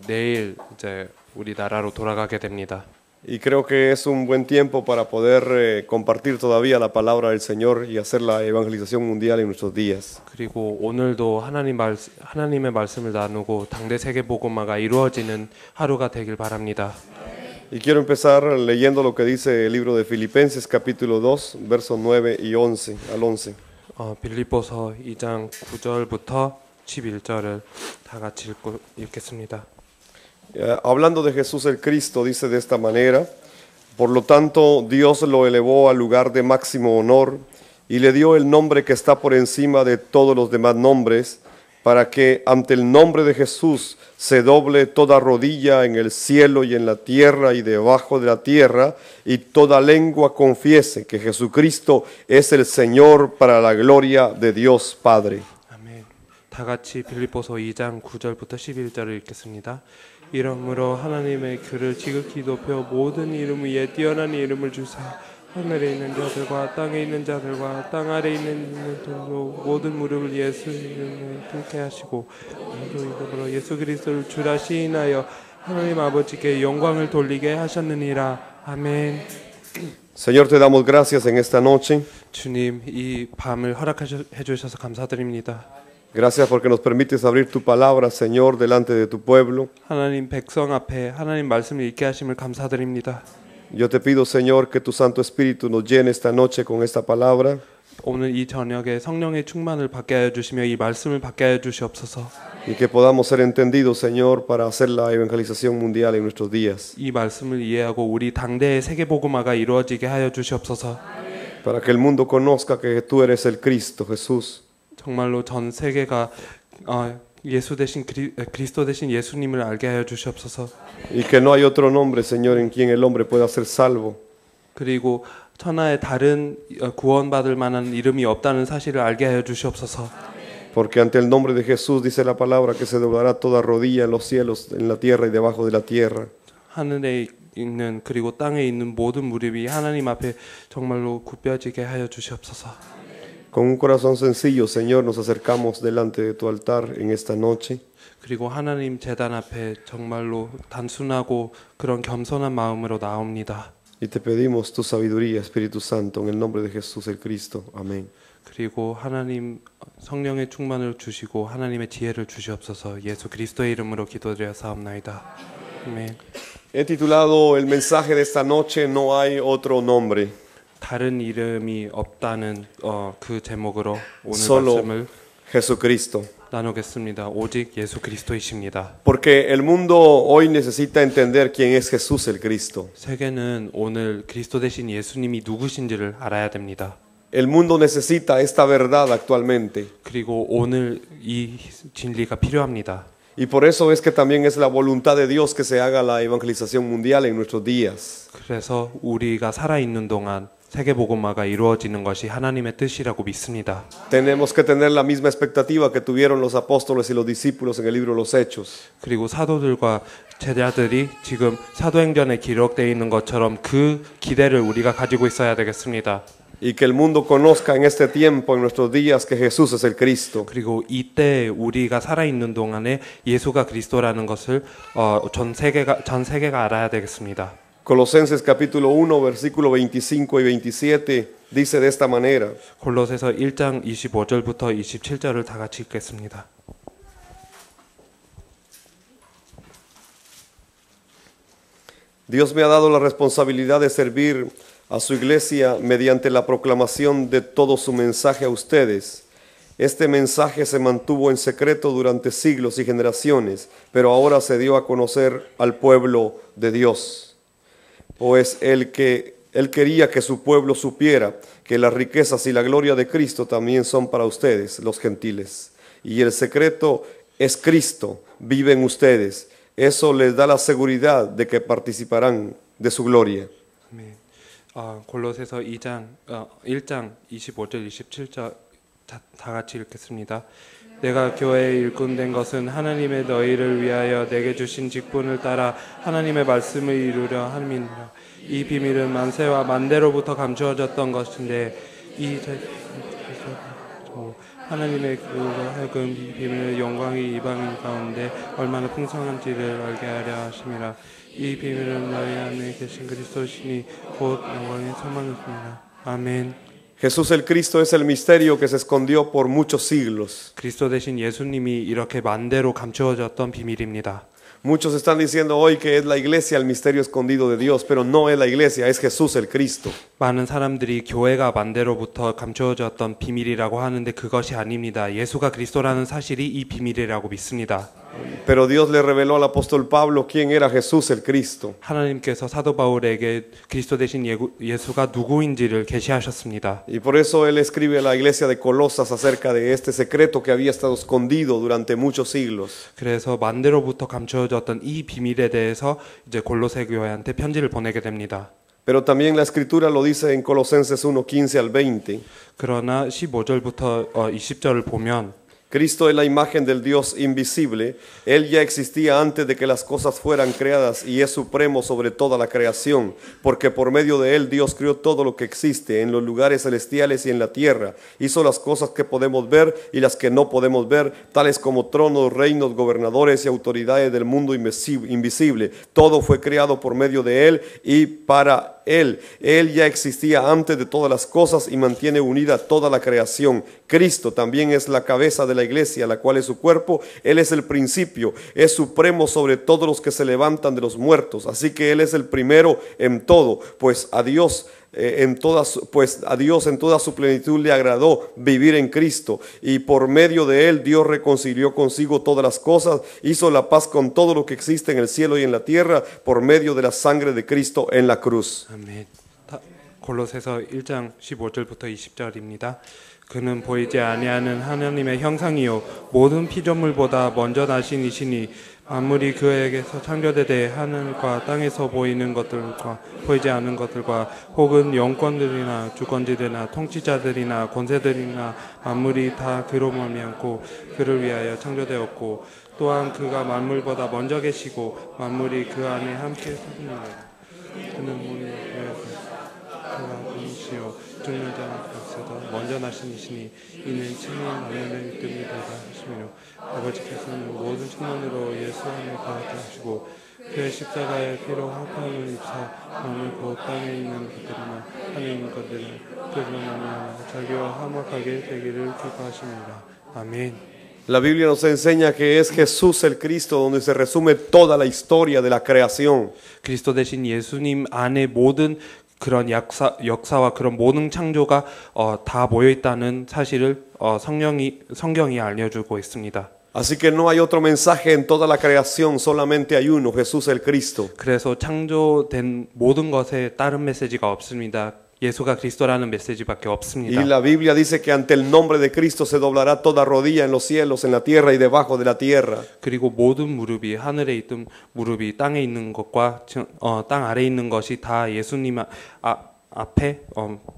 내일 이제 우리나라로 돌아가게 됩니다. Y creo que es un buen tiempo para poder compartir todavía la palabra del Señor y hacer la evangelización mundial en nuestros días. 그리고 오늘도 하나님의 말씀을 나누고 당대 세계 복음화가 이루어지는 하루가 되길 바랍니다. Y quiero empezar leyendo lo que dice el libro de Filipenses capítulo 2, versos 9 y 11 al 11. 빌립보서 2장 9절부터 11절을 다 같이 읽겠습니다. Hablando de Jesús el Cristo, dice de esta manera: por lo tanto, Dios lo elevó al lugar de máximo honor y le dio el nombre que está por encima de todos los demás nombres, para que ante el nombre de Jesús se doble toda rodilla en el cielo y en la tierra y debajo de la tierra, y toda lengua confiese que Jesucristo es el Señor, para la gloria de Dios Padre. 아멘. 다 같이 빌립보서 2장 9절부터 11절을 읽겠습니다. 이러므로 하나님의 그를 지극히 높여 모든 이름 위에 뛰어난 이름을 주사 하늘에 있는 자들과 땅에 있는 자들과 땅 아래에 있는 자들도 모든 무릎을 예수 이름에 꿇게 하시고 이름으로 예수 그리스도를 주라 시인하여 하나님 아버지께 영광을 돌리게 하셨느니라. 아멘. Señor, te damos gracias en esta noche. 주님, 이 밤을 허락해 주셔서 감사드립니다. Gracias porque nos permites abrir tu palabra, Señor, delante de tu pueblo. 하나님 백성 앞에 하나님 말씀을 읽게 하심을 감사드립니다. Yo te pido, Señor, que tu Santo Espíritu nos llene esta noche con esta palabra. 오늘 이 저녁에 성령의 충만을 받게 하여 주시며 이 말씀을 받게 하여 주시옵소서. Y que podamos ser entendidos, Señor, para hacer la evangelización mundial en nuestros días. 이 말씀을 이해하고 우리 당대의 세계 복음화가 이루어지게 하여 주시옵소서. Para que el mundo conozca que tú eres el Cristo, Jesús. 정말로 전 세계가 예수 대신 그리스도 대신 예수님을 알게 하여 주시옵소서. Y que no hay otro nombre, Señor, en quien el hombre pueda ser salvo. 그리고 천하에 다른 구원받을 만한 이름이 없다는 사실을 알게 하여 주시옵소서. Porque ante el nombre de Jesús dice la palabra que se doblará toda rodilla en los cielos, en la tierra y debajo de la tierra. 하늘에 있는 그리고 땅에 있는 모든 무릎이 하나님 앞에 정말로 굽혀지게 하여 주시옵소서. Con un corazón sencillo, Señor, nos acercamos delante de tu altar en esta noche. 그리고 하나님 제단 앞에 정말로 단순하고 그런 겸손한 마음으로 나옵니다. Y te pedimos tu sabiduría, Espíritu Santo, en el nombre de Jesús el Cristo. Amén. 그리고 하나님 성령의 충만을 주시고 하나님의 지혜를 주시옵소서. 예수 그리스도의 이름으로 기도드려사옵나이다. 아멘. He titulado el mensaje de esta noche: No hay otro nombre. 다른 이름이 없다는 그 제목으로 오늘 Solo 말씀을 Jesucristo. 나누겠습니다. 오직 예수 그리스도이십니다. Porque el mundo hoy necesita entender quién es Jesús el Cristo. 세계는 오늘 그리스도 대신 예수님이 누구신지를 알아야 됩니다. El mundo necesita esta verdad actualmente. 그리고 오늘 이 진리가 필요합니다. Y por eso es que también es la voluntad de Dios que se haga la evangelización mundial en nuestros días. 그래서 우리가 살아있는 동안 세계 복음화가 이루어지는 것이 하나님의 뜻이라고 믿습니다. Tenemos que tener la misma expectativa que tuvieron los apóstoles y los discípulos en el libro de los Hechos. 그리고 사도들과 제자들이 지금 사도행전에 기록되어 있는 것처럼 그 기대를 우리가 가지고 있어야 되겠습니다. Y que el mundo conozca en este tiempo, en nuestros días, que Jesús es el Cristo. 그리고 이때 우리가 살아있는 동안에 예수가 그리스도라는 것을 전 세계가 알아야 되겠습니다. Colosenses capítulo 1, versículo 25 y 27 dice de esta manera. 골로새서 1장 25절부터 27절을 다 같이 읽겠습니다. Dios me ha dado la responsabilidad de servir a su iglesia mediante la proclamación de todo su mensaje a ustedes. Este mensaje se mantuvo en secreto durante siglos y generaciones, pero ahora se dio a conocer al pueblo de Dios. Pues él quería que su pueblo supiera que las riquezas y la gloria de Cristo también son para ustedes, los gentiles. Y el secreto es Cristo, vive en ustedes. Eso les da la seguridad de que participarán de su gloria. 네. 골로새서 1장 25절 27절 다 같이 읽겠습니다. 내가 교회의 일꾼 된 것은 하나님의 너희를 위하여 내게 주신 직분을 따라 하나님의 말씀을 이루려 함이니라. 이 비밀은 만세와 만대로부터 감추어졌던 것인데 이 또 하나님의 그가 하여금 이 비밀의 영광이 이방인 가운데 얼마나 풍성한지를 알게 하려 하심이라. 이 비밀은 너희 안에 계신 그리스도시니 곧 영광의 소망이십니다. 아멘. Jesús el Cristo es el misterio que se escondió por muchos siglos. 그리스도 대신 예수님이 이렇게 만대로 감추어졌던 비밀입니다. Muchos están diciendo hoy que es la iglesia el misterio escondido de Dios, pero no es la iglesia, es Jesús el Cristo. 많은 사람들이 교회가 만대로부터 감추어졌던 비밀이라고 하는데 그것이 아닙니다. 예수가 그리스도라는 사실이 이 비밀이라고 믿습니다. Pero Dios le reveló al apóstol Pablo quién era Jesús el Cristo. 하나님께서 사도 바울에게 그리스도 대신 예수가 누구인지를 계시하셨습니다. Y por eso él escribe a la iglesia de Colosas acerca de este secreto que había estado escondido durante muchos siglos. 그래서 만대로부터 감추어졌던 이 비밀에 대해서 이제 골로새 교회한테 편지를 보내게 됩니다. Pero también la escritura lo dice en Colosenses 1:15 al 20. 그러나 15절부터 20절을 보면 Cristo es la imagen del Dios invisible. Él ya existía antes de que las cosas fueran creadas y es supremo sobre toda la creación, porque por medio de Él Dios creó todo lo que existe en los lugares celestiales y en la tierra. Hizo las cosas que podemos ver y las que no podemos ver, tales como tronos, reinos, gobernadores y autoridades del mundo invisible. Todo fue creado por medio de Él y para Él. Él ya existía antes de todas las cosas y mantiene unida toda la creación. Cristo también es la cabeza de la iglesia, la cual es su cuerpo. Él es el principio, es supremo sobre todos los que se levantan de los muertos. Así que Él es el primero en todo, pues a Dios en toda su plenitud le agradó vivir en Cristo, y por medio de Él Dios reconcilió consigo todas las cosas, hizo la paz con todo lo que existe en el cielo y en la tierra por medio de la sangre de Cristo en la cruz. 아멘. 골로새서 1장 15절부터 20절입니다. 그는 보이지 아니하는 하나님의 형상이요 모든 피조물보다 먼저 나신 이시니 만물이 그에게서 창조되되 하늘과 땅에서 보이는 것들과 보이지 않는 것들과 혹은 영권들이나 주권자들이나 통치자들이나 권세들이나 만물이 다 그로 말미암고 그를 위하여 창조되었고 또한 그가 만물보다 먼저 계시고 만물이 그 안에 함께 서느니라. 그는 모든 그가 분이시요 죽는 자는 그리스도 먼저 나신 이시니 이는 친히 만물의 믿음이 되라 하시며 아버지께서는 모든 측면으로 예수 안에 거하게 하시고 그의 십자가의 피로 화평을 입사 만물 곧 땅에 있는 것들이나 하늘에 있는 것들을 그들로 말미암아 자기와 화목하게 되기를 기뻐하십니다. 아멘. La Biblia nos enseña que es Jesús el Cristo donde se resume toda la historia de la creación. 그리스도 대신 예수님 안에 모든 그런 역사와 그런 모든 창조가 다 모여 있다는 사실을 성경이 알려주고 있습니다. Así que no hay otro mensaje en toda la creación, solamente hay uno, Jesús el Cristo. 그래서 창조된 모든 것에 다른 메시지가 없습니다. 예수가 그리스도라는 메시지밖에 없습니다. Y la Biblia dice que ante el nombre de Cristo se doblará toda rodilla en los cielos, en la tierra y debajo de la tierra. 그리고 모든 무릎이 하늘에 있든 무릎이 땅에 있는 것과 땅 아래에 있는 것이 다 예수님 앞에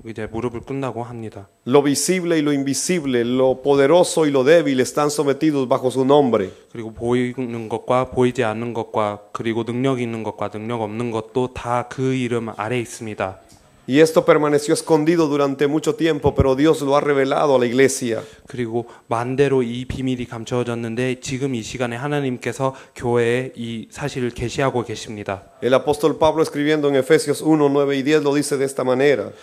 이제 무릎을 꿇는다고 합니다. Lo visible y lo invisible, lo poderoso y lo débil están sometidos bajo su nombre. 그리고 보이는 것과 보이지 않는 것과 그리고 능력 있는 것과 능력 없는 것도 다 그 이름 아래에 있습니다. Y esto permaneció escondido durante mucho tiempo, pero Dios lo ha revelado a la iglesia. 그리고 만대로 이 비밀이 감춰졌는데 지금 이 시간에 하나님께서 교회에 이 사실을 계시하고 계십니다. El apóstol Pablo escribiendo en Efesios 1, 9 y 10 lo dice de esta manera.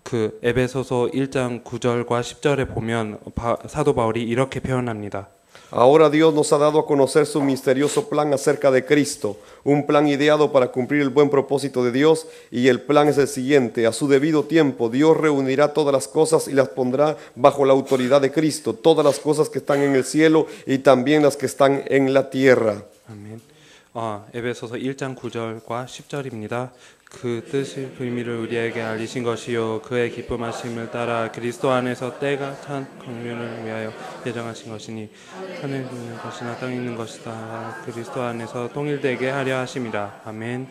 그 에베소서 1장 9절과 10절에 보면 사도 바울이 이렇게 표현합니다. Ahora Dios nos ha dado a conocer su misterioso plan acerca de Cristo, un plan ideado para cumplir el buen propósito de Dios, y el plan es el siguiente: a su debido tiempo Dios reunirá todas las cosas y las pondrá bajo la autoridad de Cristo, todas las cosas que están en el cielo y también las que están en la tierra. 아멘. 에베소서 1장 9절과 10절입니다. 그 뜻의 비밀을 우리에게 알리신 것이요 그의 기쁨하심을 따라 그리스도 안에서 때가 찬 광면을 위하여 예정하신 것이니 하늘에 있는 것이나 땅에 있는 것이다 그리스도 안에서 통일되게 하려 하심이라. 아멘.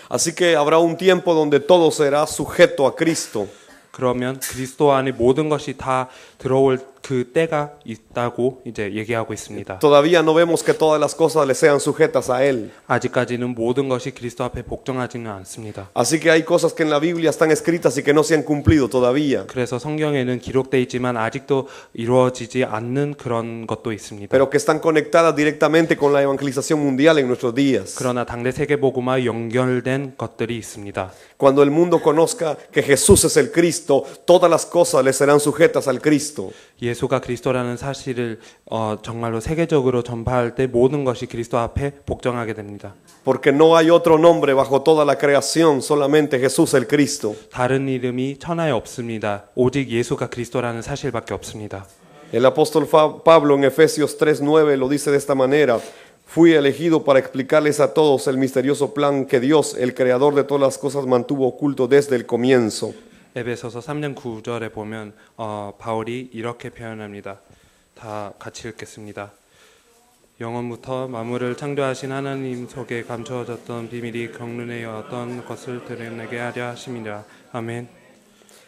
Así que habrá un tiempo donde todo será sujeto a Cristo. 그러면 그리스도 안에 모든 것이 다 들어올 그 때가 있다고 이제 얘기하고 있습니다. Todavía no vemos que todas las cosas le sean sujetas a Él. 아직까지는 모든 것이 그리스도 앞에 복종하지는 않습니다. Así que hay cosas que en la Biblia están escritas y que no se han cumplido todavía. 그래서 성경에는 기록되어 있지만 아직도 이루어지지 않는 그런 것도 있습니다. Pero que están conectadas directamente con la evangelización mundial en nuestros días. 그러나 당대 세계복음화 연결된 것들이 있습니다. Cuando el mundo conozca que Jesús es el Cristo, todas las cosas le serán sujetas al Cristo. 예수가 그리스도라는 사실을 정말로 세계적으로 전파할 때 모든 것이 그리스도 앞에 복종하게 됩니다. Porque no hay otro nombre bajo toda la creación, solamente Jesús el Cristo. 다른 이름이 천하에 없습니다. 오직 예수가 그리스도라는 사실밖에 없습니다. El apóstol Pablo en Efesios 3:9 lo dice de esta manera: Fui elegido para explicarles a todos el misterioso plan que Dios, el creador de todas las cosas, mantuvo oculto desde el comienzo. 에베소서 3장 9절에 보면 바울이 이렇게 표현합니다. 다 같이 읽겠습니다. 영원부터 만물을 창조하신 하나님 속에 감추어졌던 비밀이 경륜하였던 것을 드러내게 하려 하심이라. 아멘.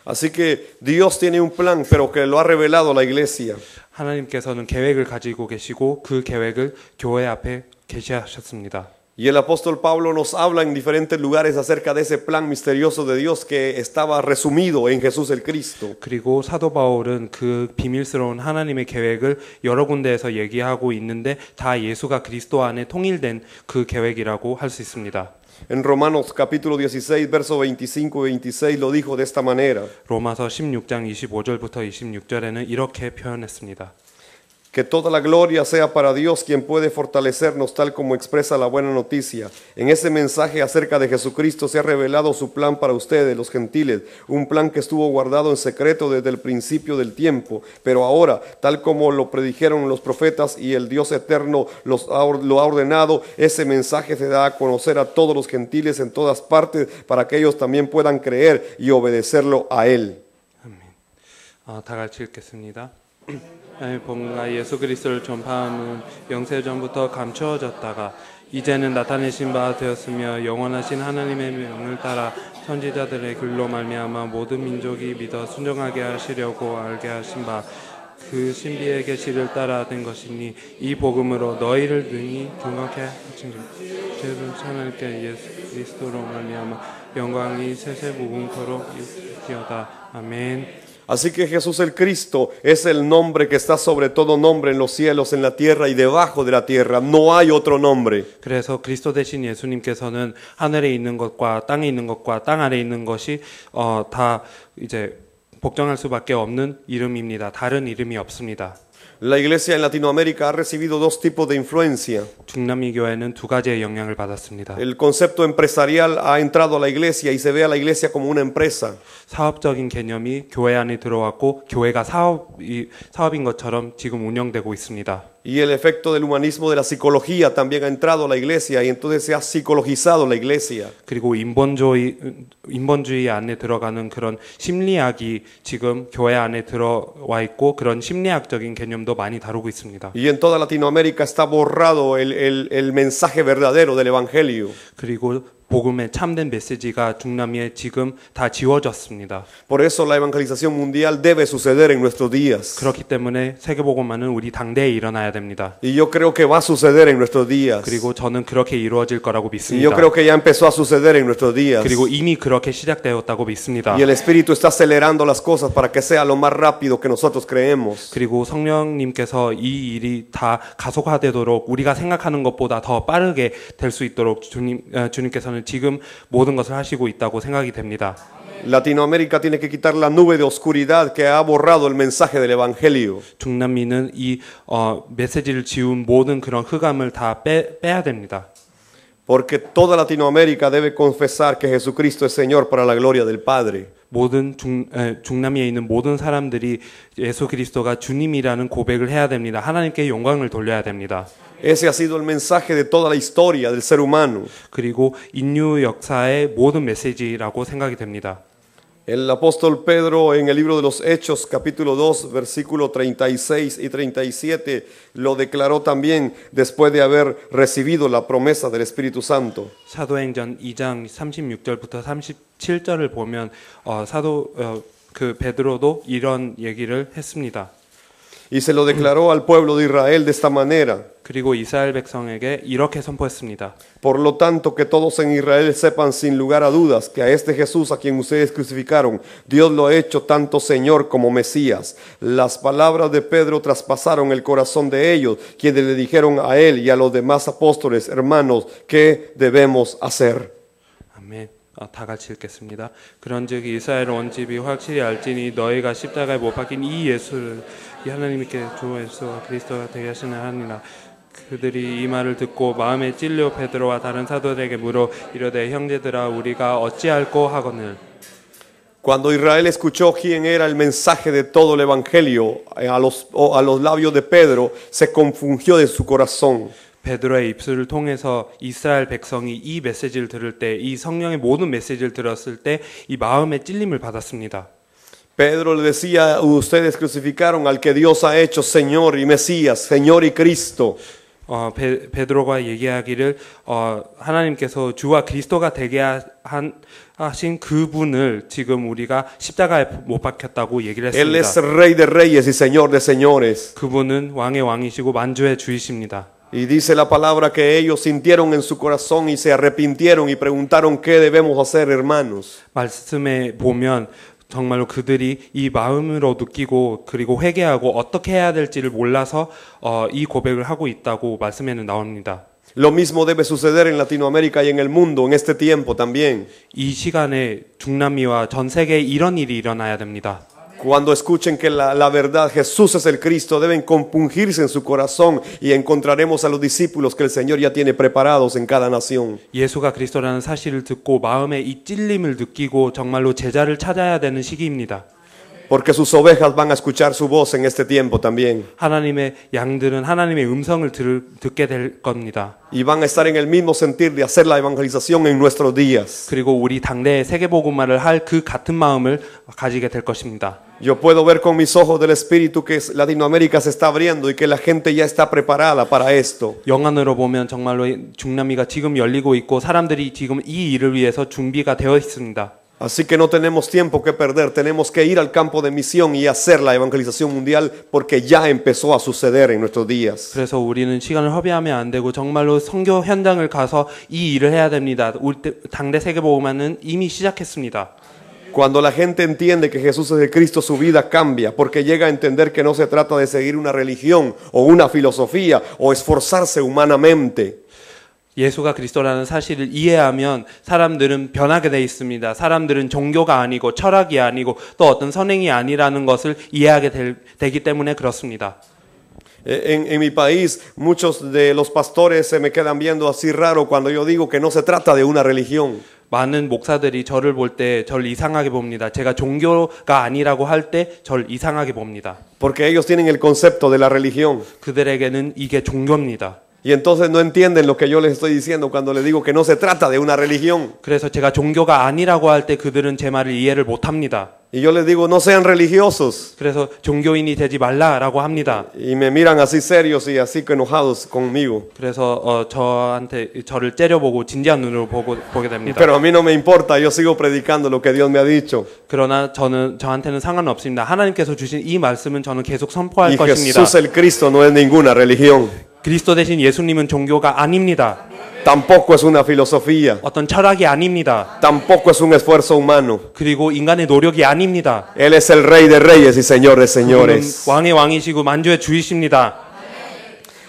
Así que Dios tiene un plan, pero que lo ha revelado a la iglesia. 하나님께서는 계획을 가지고 계시고 그 계획을 교회 앞에 계시하셨습니다. Y el apóstol Pablo nos habla en diferentes lugares acerca de ese plan misterioso de Dios que estaba resumido en Jesús el Cristo. 그리고 사도 바울은 그 비밀스러운 하나님의 계획을 여러 군데에서 얘기하고 있는데 다 예수가 그리스도 안에 통일된 그 계획이라고 할 수 있습니다. En Romanos capítulo 16, verso 25 y 26 lo dijo de esta manera: 로마서 16장 25절부터 26절에는 이렇게 표현했습니다. Que toda la gloria sea para Dios, quien puede fortalecernos tal como expresa la buena noticia. En ese mensaje acerca de Jesucristo se ha revelado su plan para ustedes, los gentiles, un plan que estuvo guardado en secreto desde el principio del tiempo, pero ahora, tal como lo predijeron los profetas y el Dios eterno lo ha ordenado, ese mensaje se da a conocer a todos los gentiles en todas partes para que ellos también puedan creer y obedecerlo a Él. 아멘. 다 같이 읽겠습니다. 복음과 예수 그리스도를 전파함은 영세전부터 감추어졌다가 이제는 나타내신 바 되었으며 영원하신 하나님의 명을 따라 선지자들의 글로 말미암아 모든 민족이 믿어 순종하게 하시려고 알게 하신 바 그 신비의 계시를 따라 된 것이니 이 복음으로 너희를 능히 경건케 하신 죄를 하나님께 예수 그리스도로 말미암아 영광이 세세 무궁토록 있기어다. 아멘. Así que Jesús el Cristo es el nombre que está sobre todo nombre en los cielos, en la tierra y debajo de la tierra. No hay otro nombre. 그래서 그리스도 대신 예수님께서는 하늘에 있는 것과 땅에 있는 것과 땅 아래에 있는 것이 다 이제 복종할 수밖에 없는 이름입니다. 다른 이름이 없습니다. La iglesia en Latinoamérica ha recibido dos tipos de influencia. 중남미 교회는 두 가지의 영향을 받았습니다. El concepto empresarial ha entrado a la iglesia y se ve a la iglesia como una empresa. 사업적인 개념이 교회 안에 들어왔고 교회가 사업인 것처럼 지금 운영되고 있습니다. Y el efecto del humanismo de la psicología también ha entrado a la iglesia y entonces se ha psicologizado la iglesia. 그리고 인본주의 안에 들어가는 그런 심리학이 지금 교회 안에 들어와 있고 그런 심리학적인 개념도 많이 다루고 있습니다. Y en toda Latinoamérica está borrado el mensaje verdadero del evangelio. 그리고 복음의 참된 메시지가 중남미에 지금 다 지워졌습니다. Por eso la evangelización mundial debe suceder en nuestros días. 그렇기 때문에 세계복음화는 우리 당대에 일어나야 됩니다. Y yo creo que va a suceder en nuestros días. 그리고 저는 그렇게 이루어질 거라고 Y 믿습니다. yo creo que ya empezó a suceder en nuestros días. 그리고 이미 그렇게 시작되었다고 믿습니다. Y el Espíritu está acelerando las cosas para que sea lo más rápido que nosotros creemos. 그리고 성령님께서 이 일이 다 가속화되도록 우리가 생각하는 것보다 더 빠르게 될 수 있도록 주님께서는 지금 모든 것을 하시고 있다고 생각이 됩니다. Latinoamérica tiene que quitar la nube de oscuridad que ha borrado el mensaje del Evangelio. 중남미는 이 메시지를 지운 모든 그런 흑암을 다 빼야 됩니다. Porque toda Latinoamérica debe confesar que Jesucristo es Señor para la gloria del Padre. 모든 중남미에 있는 모든 사람들이 예수 그리스도가 주님이라는 고백을 해야 됩니다. 하나님께 영광을 돌려야 됩니다. Ese ha sido el mensaje de toda la historia del ser humano. 그리고 인류 역사의 모든 메시지라고 생각이 됩니다. El apóstol Pedro en el libro de los Hechos, capítulo 2, versículo 36 y 37, lo declaró también después de haber recibido la promesa del Espíritu Santo. 사도행전 2장 36절부터 37절을 보면 베드로도 이런 얘기를 했습니다. Y se lo declaró al pueblo de Israel de esta manera. 그리고 이스라엘 백성에게 이렇게 선포했습니다. Por lo tanto, que todos en Israel sepan sin lugar a dudas que a este Jesús a quien ustedes crucificaron, Dios lo ha hecho tanto Señor como Mesías. Las palabras de Pedro traspasaron el corazón de ellos, quienes le dijeron a él y a los demás apóstoles, hermanos, ¿qué debemos hacer? 아멘. 다 같이 읽겠습니다. 그런즉 이스라엘 온 집이 확실히 알지니 너희가 십자가에 못 박힌 이 예수를 이 하나님께 주 예수와 그리스도가 되게 하시는 하니라. 그들이 이 말을 듣고 마음에 찔려 베드로와 다른 사도들에게 물어 이르되 형제들아 우리가 어찌할꼬 하거늘. Cuando Israel escuchó quién era el mensaje de todo el evangelio a los labios de Pedro, se confundió de su corazón. 베드로의 입술을 통해서 이스라엘 백성이 이 메시지를 들을 때, 이 성령의 모든 메시지를 들었을 때 이 마음의 찔림을 받았습니다. Pedro le decía, ustedes crucificaron al que Dios ha hecho Señor y Mesías, Señor y Cristo. 베드로가 얘기하기를 하나님께서 주와 그리스도가 되게 하신 그분을 지금 우리가 십자가에 못 박혔다고 얘기를 Él es 했습니다. Rey de Reyes y Señor de Señores. 그분은 왕의 왕이시고 만주의 주이십니다. Y dice la palabra que ellos sintieron en su corazón y se arrepintieron y preguntaron qué debemos hacer, hermanos. 말씀에 보면 정말로 그들이 이 마음으로 느끼고 그리고 회개하고 어떻게 해야 될지를 몰라서 이 고백을 하고 있다고 말씀에는 나옵니다. Lo mismo debe suceder en Latinoamérica y en el mundo en este tiempo también. 이 시간에 중남미와 전 세계에 이런 일이 일어나야 됩니다. Cuando escuchen que la verdad, Jesús es el Cristo, deben compungirse en su corazón y encontraremos a los discípulos que el Señor ya tiene preparados en cada nación. 예수가 그리스도라는 사실을 듣고 마음에 이 찔림을 느끼고 정말로 제자를 찾아야 되는 시기입니다. Porque sus ovejas van a escuchar su voz en este tiempo también. 하나님의 양들은 하나님의 음성을 듣게 될 겁니다. Y van a estar en el mismo sentir de hacer la evangelización en nuestros días. 그리고 우리 당대에 세계복음화를 할 그 같은 마음을 가지게 될 것입니다. Yo puedo ver con mis ojos del Espíritu que Latinoamérica se está abriendo y que la gente ya está preparada para esto. 영안으로 보면 정말로 중남미가 지금 열리고 있고 사람들이 지금 이 일을 위해서 준비가 되어 있습니다. Así que no tenemos tiempo que perder, tenemos que ir al campo de misión y hacer la evangelización mundial porque ya empezó a suceder en nuestros días. 그래서 우리는 시간을 허비하면 안 되고 정말로 선교 현장을 가서 이 일을 해야 됩니다. 당대 세계복음화는 이미 시작했습니다. Cuando la gente entiende que Jesús es el Cristo, su vida cambia, porque llega a entender que no se trata de seguir una religión o una filosofía o esforzarse humanamente. 예수가 그리스도라는 사실을 이해하면 사람들은 변하게 돼 있습니다. 사람들은 종교가 아니고 철학이 아니고 또 어떤 선행이 아니라는 것을 이해하게 되기 때문에 그렇습니다. En mi país, muchos de los pastores se me quedan viendo así raro cuando yo digo que no se trata de una religión. 많은 목사들이 저를 볼 때 저를 이상하게 봅니다. 제가 종교가 아니라고 할 때 저를 이상하게 봅니다. Porque ellos tienen el concepto de la religión. 그들에게는 이게 종교입니다. Y entonces no entienden lo que yo les estoy diciendo cuando les digo que no se trata de una religión. 그래서 제가 종교가 아니라고 할 때 그들은 제 말을 이해를 못 합니다. Y yo les digo, no sean religiosos. 그래서 종교인이 되지 말라라고 합니다. Y me miran así serios y así enojados conmigo. 그래서 저를 째려보고 진지한 눈으로 보게 됩니다. Pero a mí no me importa, yo sigo predicando lo que Dios me ha dicho. 그러나 저한테는 상관없습니다. 하나님께서 주신 이 말씀은 저는 계속 선포할 Y 것입니다. Jesús el Cristo no es ninguna religión. 그리스도 대신 예수님은 종교가 아닙니다. Tampoco es una filosofía. 어떤 철학이 아닙니다. Tampoco es un esfuerzo humano. 그리고 인간의 노력이 아닙니다. Él es el Rey de Reyes y Señor de 그분은 Señores. 왕의 왕이시고 만주의 주이십니다.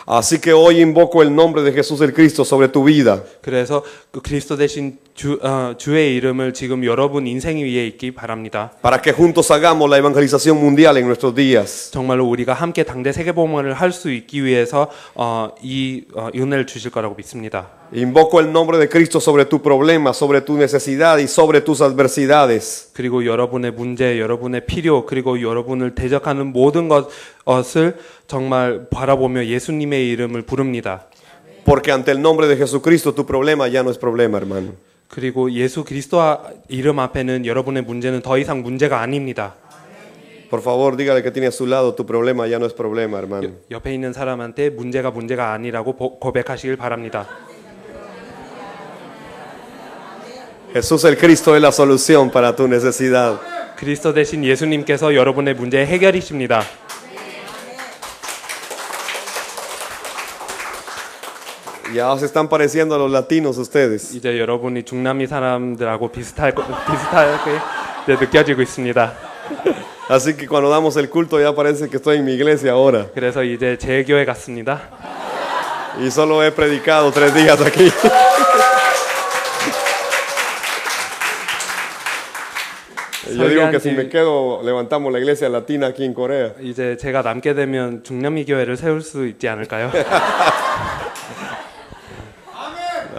Así que hoy invoco el nombre de Jesús el Cristo sobre tu vida. 그래서 그 그리스도 대신 주의 이름을 지금 여러분 인생 위에 있기 바랍니다. Para que juntos hagamos la evangelización mundial en nuestros días. 정말로 우리가 함께 당대 세계복음화를 할 수 있기 위해서 이 은혜를 주실 거라고 믿습니다. Invoco el nombre de Cristo sobre tu problema, sobre tu necesidad y sobre tus adversidades. 그리고 여러분의 문제, 여러분의 필요, 그리고 여러분을 대적하는 모든 것을 정말 바라보며 예수님의 이름을 부릅니다. Porque ante el nombre de Jesucristo tu problema ya no es problema, hermano. 그리고 예수 그리스도 이름 앞에는 여러분의 문제는 더 이상 문제가 아닙니다. Por favor, dígale que tiene a su lado, tu problema ya no es problema, hermano. 옆에 있는 사람한테 문제가 아니라고 고백하시길 바랍니다. Jesús el Cristo es la solución para tu necesidad. 그리스도 대신 예수님께서 여러분의 문제의 해결이십니다. Ya se están pareciendo a los latinos ustedes. 이제 여러분이 중남미 사람들하고 비슷하게 이제 느껴지고 있습니다. Así que cuando damos el culto ya parece que estoy en mi iglesia ahora. 그래서 이제 제 교회 같습니다. Y solo he predicado 3 días aquí. Yo digo que si me quedo, levantamos la iglesia latina aquí en Corea. 이제 제가 남게 되면 중남미 교회를 세울 수 있지 않을까요?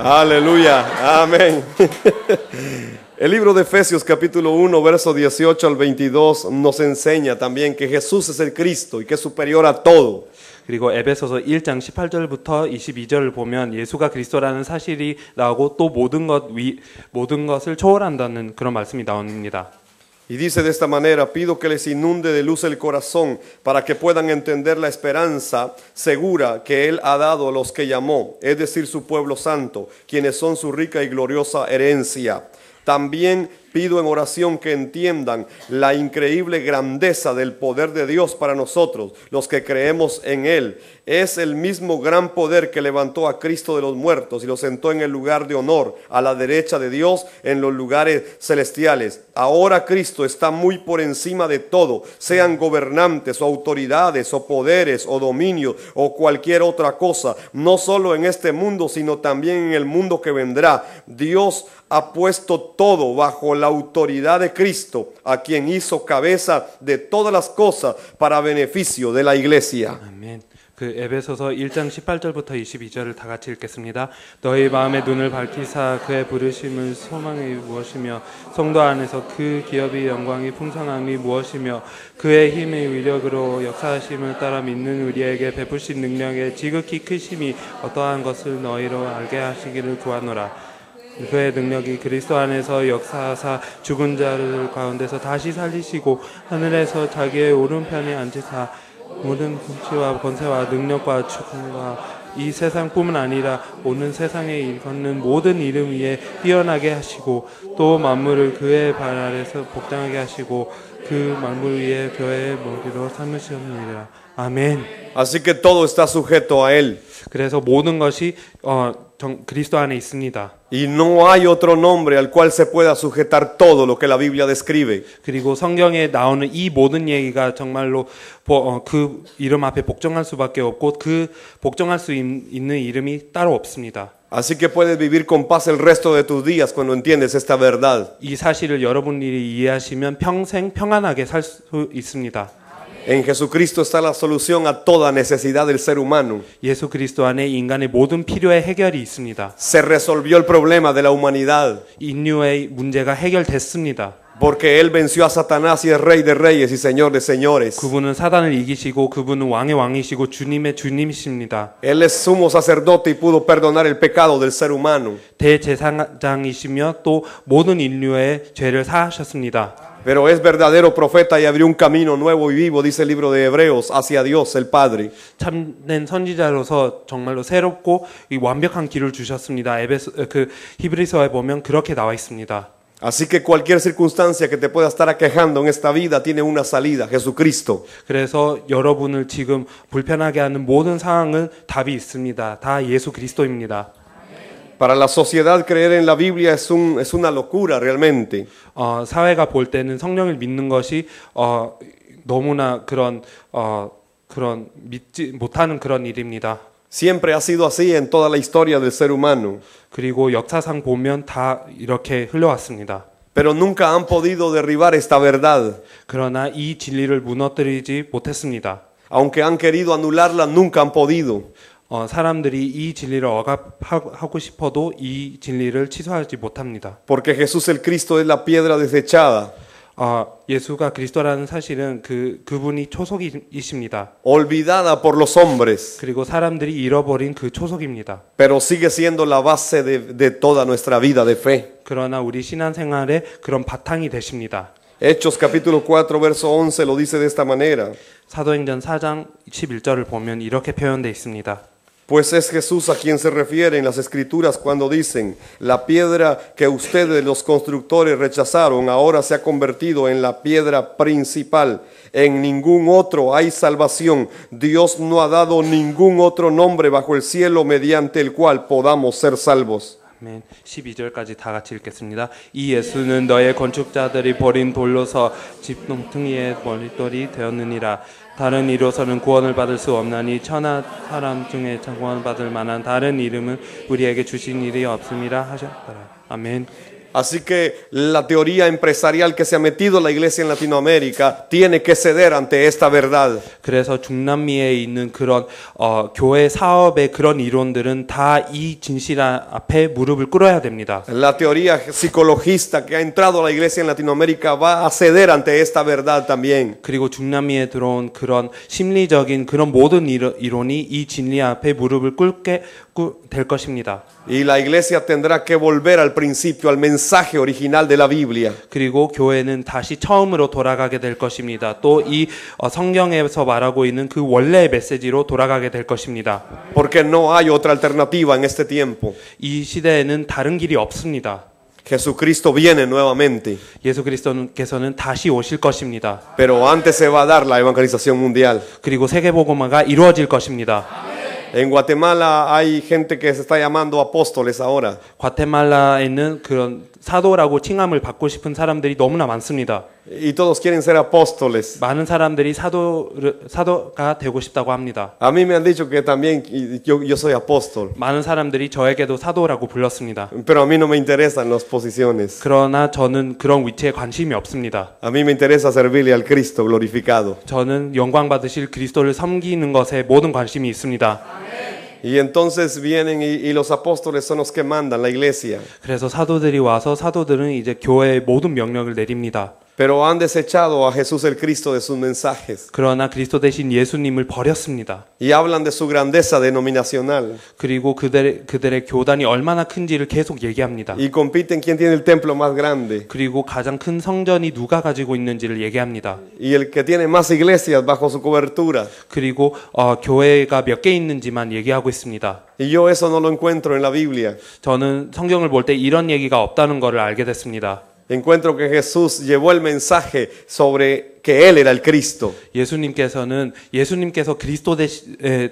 Aleluya, amén. El libro de Efesios capítulo 1, verso 18 al 22 nos enseña también que Jesús es el Cristo y que es superior a todo. 그리고 에베소서 1장 18절부터 22절을 보면 예수가 그리스도라는 사실이 나오고 또 모든 것을 초월한다는 그런 말씀이 나옵니다. Y dice de esta manera, pido que les inunde de luz el corazón para que puedan entender la esperanza segura que Él ha dado a los que llamó, es decir, su pueblo santo, quienes son su rica y gloriosa herencia. También pido en oración que entiendan la increíble grandeza del poder de Dios para nosotros, los que creemos en Él. Es el mismo gran poder que levantó a Cristo de los muertos y lo sentó en el lugar de honor, a la derecha de Dios en los lugares celestiales. Ahora Cristo está muy por encima de todo, sean gobernantes o autoridades o poderes o dominios o cualquier otra cosa, no solo en este mundo, sino también en el mundo que vendrá. Dios ha puesto todo bajo la autoridad de Cristo, a quien hizo cabeza de todas las cosas para beneficio de la iglesia. 아멘. 그 에베소서 1장 18절부터 22절을 다 같이 읽겠습니다. 너희 마음의 눈을 밝히사 그의 부르심을 소망이 무엇이며 성도 안에서 그 기업의 영광이 풍성함이 무엇이며 그의 힘의 위력으로 역사하심을 따라 믿는 우리에게 베푸신 능력의 지극히 크심이 어떠한 것을 너희로 알게 하시기를 구하노라. 그의 능력이 그리스도 안에서 역사하사 죽은 자를 가운데서 다시 살리시고 하늘에서 자기의 오른편에 앉으사 모든 통치와 권세와 능력과 축복과 이 세상뿐만 아니라 오는 세상에 일컫는 모든 이름 위에 뛰어나게 하시고 또 만물을 그의 발 아래서 복장하게 하시고 그 만물 위에 교회의 머리로 삼으시느니라. 아멘. Así que todo está sujeto a Él. 그래서 모든 것이 그리스도 안에 있습니다. Y no hay otro nombre al cual se pueda sujetar todo lo que la Biblia describe. 그리고 성경에 나오는 이 모든 얘기가 정말로 그 이름 앞에 복종할 수밖에 없고 그 복종할 수 있는 이름이 따로 없습니다. Así que puedes vivir con paz el resto de tus días cuando entiendes esta verdad. 이 사실을 여러분들이 이해하시면 평생 평안하게 살 수 있습니다. En Jesucristo está la solución a toda necesidad del ser humano. 예수 그리스도 안에 인간의 모든 필요의 해결이 있습니다. Se resolvió el problema de la humanidad. 인류의 문제가 해결됐습니다. Porque Él venció a Satanás y es Rey de Reyes y Señor de Señores. 그분은 사단을 이기시고 그분은 왕의 왕이시고 주님의 주님이십니다. Él es sumo sacerdote y pudo perdonar el pecado del ser humano. 대제사장이시며 또 모든 인류의 죄를 사하셨습니다. Pero es verdadero profeta y abrió un camino nuevo y vivo, dice el libro de Hebreos, hacia Dios el Padre. 참된 선지자로서 정말로 새롭고 이 완벽한 길을 주셨습니다. 히브리서에 보면 그렇게 나와 있습니다. Así que cualquier circunstancia que te pueda estar aquejando en esta vida tiene una salida, Jesucristo. 그래서 여러분을 지금 불편하게 하는 모든 상황은 답이 있습니다. 다 예수 그리스도입니다. Para la sociedad creer en la Biblia es una locura realmente. 사회가 볼 때는 성령을 믿는 것이 너무나 그런 믿지 못하는 그런 일입니다. Siempre ha sido así en toda la historia del ser humano. 그리고 역사상 보면 다 이렇게 흘러왔습니다. Pero nunca han podido derribar esta verdad. 그러나 이 진리를 무너뜨리지 못했습니다. Aunque han querido anularla, nunca han podido. 사람들이 이 진리를 억압하고 싶어도 이 진리를 취소하지 못합니다. Porque Jesús el Cristo es la piedra desechada. 예수가 그리스도라는 사실은 그분이 초석이십니다. Olvidada por los hombres. 그리고 사람들이 잃어버린 그 초석입니다. Pero sigue siendo la base de toda nuestra vida de fe. 그러나 우리 신앙생활의 그런 바탕이 되십니다. Hechos capítulo 4 verso 11 lo dice de esta manera. 사도행전 4장 11절을 보면 이렇게 표현되어 있습니다. Pues es Jesús a quien se refieren las escrituras cuando dicen, la piedra que ustedes los constructores rechazaron ahora se ha convertido en la piedra principal. En ningún otro hay salvación. Dios no ha dado ningún otro nombre bajo el cielo mediante el cual podamos ser salvos. 아멘. 12절까지 다 같이 읽겠습니다. 이 예수는 너의 건축자들이 버린 돌로서 집 동퉁이의 머릿돌이 되었느니라. 다른 이로서는 구원을 받을 수 없나니 천하 사람 중에 구원을 받을 만한 다른 이름은 우리에게 주신 일이 없음이라 하셨더라. 아멘. Así que la teoría empresarial que se ha metido la iglesia en Latinoamérica tiene que ceder ante esta verdad. 그래서 중남미에 있는 그런 교회 사업의 그런 이론들은 다 이 진실 앞에 무릎을 꿇어야 됩니다. La teoría psicologista que ha entrado a la iglesia en Latinoamérica va a ceder ante esta verdad también. 그리고 중남미에 들어온 그런 심리적인 그런 모든 이론이 이 진리 앞에 무릎을 꿇게 될 것입니다. Y la iglesia tendrá que volver al principio, al mensaje original de la Biblia. 그리고 교회는 다시 처음으로 돌아가게 될 것입니다. 또 이 성경에서 말하고 있는 그 원래의 메시지로 돌아가게 될 것입니다. Porque no hay otra alternativa en este tiempo. 이 시대에는 다른 길이 없습니다. Jesucristo viene nuevamente, 예수 그리스도께서는 다시 오실 것입니다. pero antes se va a dar la evangelización mundial. 그리고 세계복음화가 이루어질 것입니다. En Guatemala hay gente que se está llamando apóstoles ahora. 과테말라에는 그런 사도라고 칭함을 받고 싶은 사람들이 너무나 많습니다. Y todos quieren ser apóstoles. 많은 사람들이 사도가 되고 싶다고 합니다. A mí me han dicho que también yo soy apóstol, 많은 사람들이 저에게도 사도라고 불렀습니다. pero a mí no me interesan las posiciones. 그러나 저는 그런 위치에 관심이 없습니다. A mí me interesa servirle al Cristo glorificado. 저는 영광 받으실 그리스도를 섬기는 것에 모든 관심이 있습니다. Y entonces vienen y los apóstoles son los que mandan la iglesia. 그래서 사도들이 와서 사도들은 이제 교회의 모든 명령을 내립니다. Pero han desechado a Jesús el Cristo de sus mensajes. 그러나 그리스도 대신 예수님을 버렸습니다. Y hablan de su grandeza denominacional. 그리고 그들의 교단이 얼마나 큰지를 계속 얘기합니다. Y compiten quién tiene el templo más grande. 그리고 가장 큰 성전이 누가 가지고 있는지를 얘기합니다. Y el que tiene más iglesias bajo su cobertura. 그리고 교회가 몇 개 있는지만 얘기하고 있습니다. Y yo eso no lo encuentro en la Biblia. 저는 성경을 볼 때 이런 얘기가 없다는 것을 알게 됐습니다. Encuentro que Jesús llevó el mensaje sobre que Él era el Cristo. 예수님께서 그리스도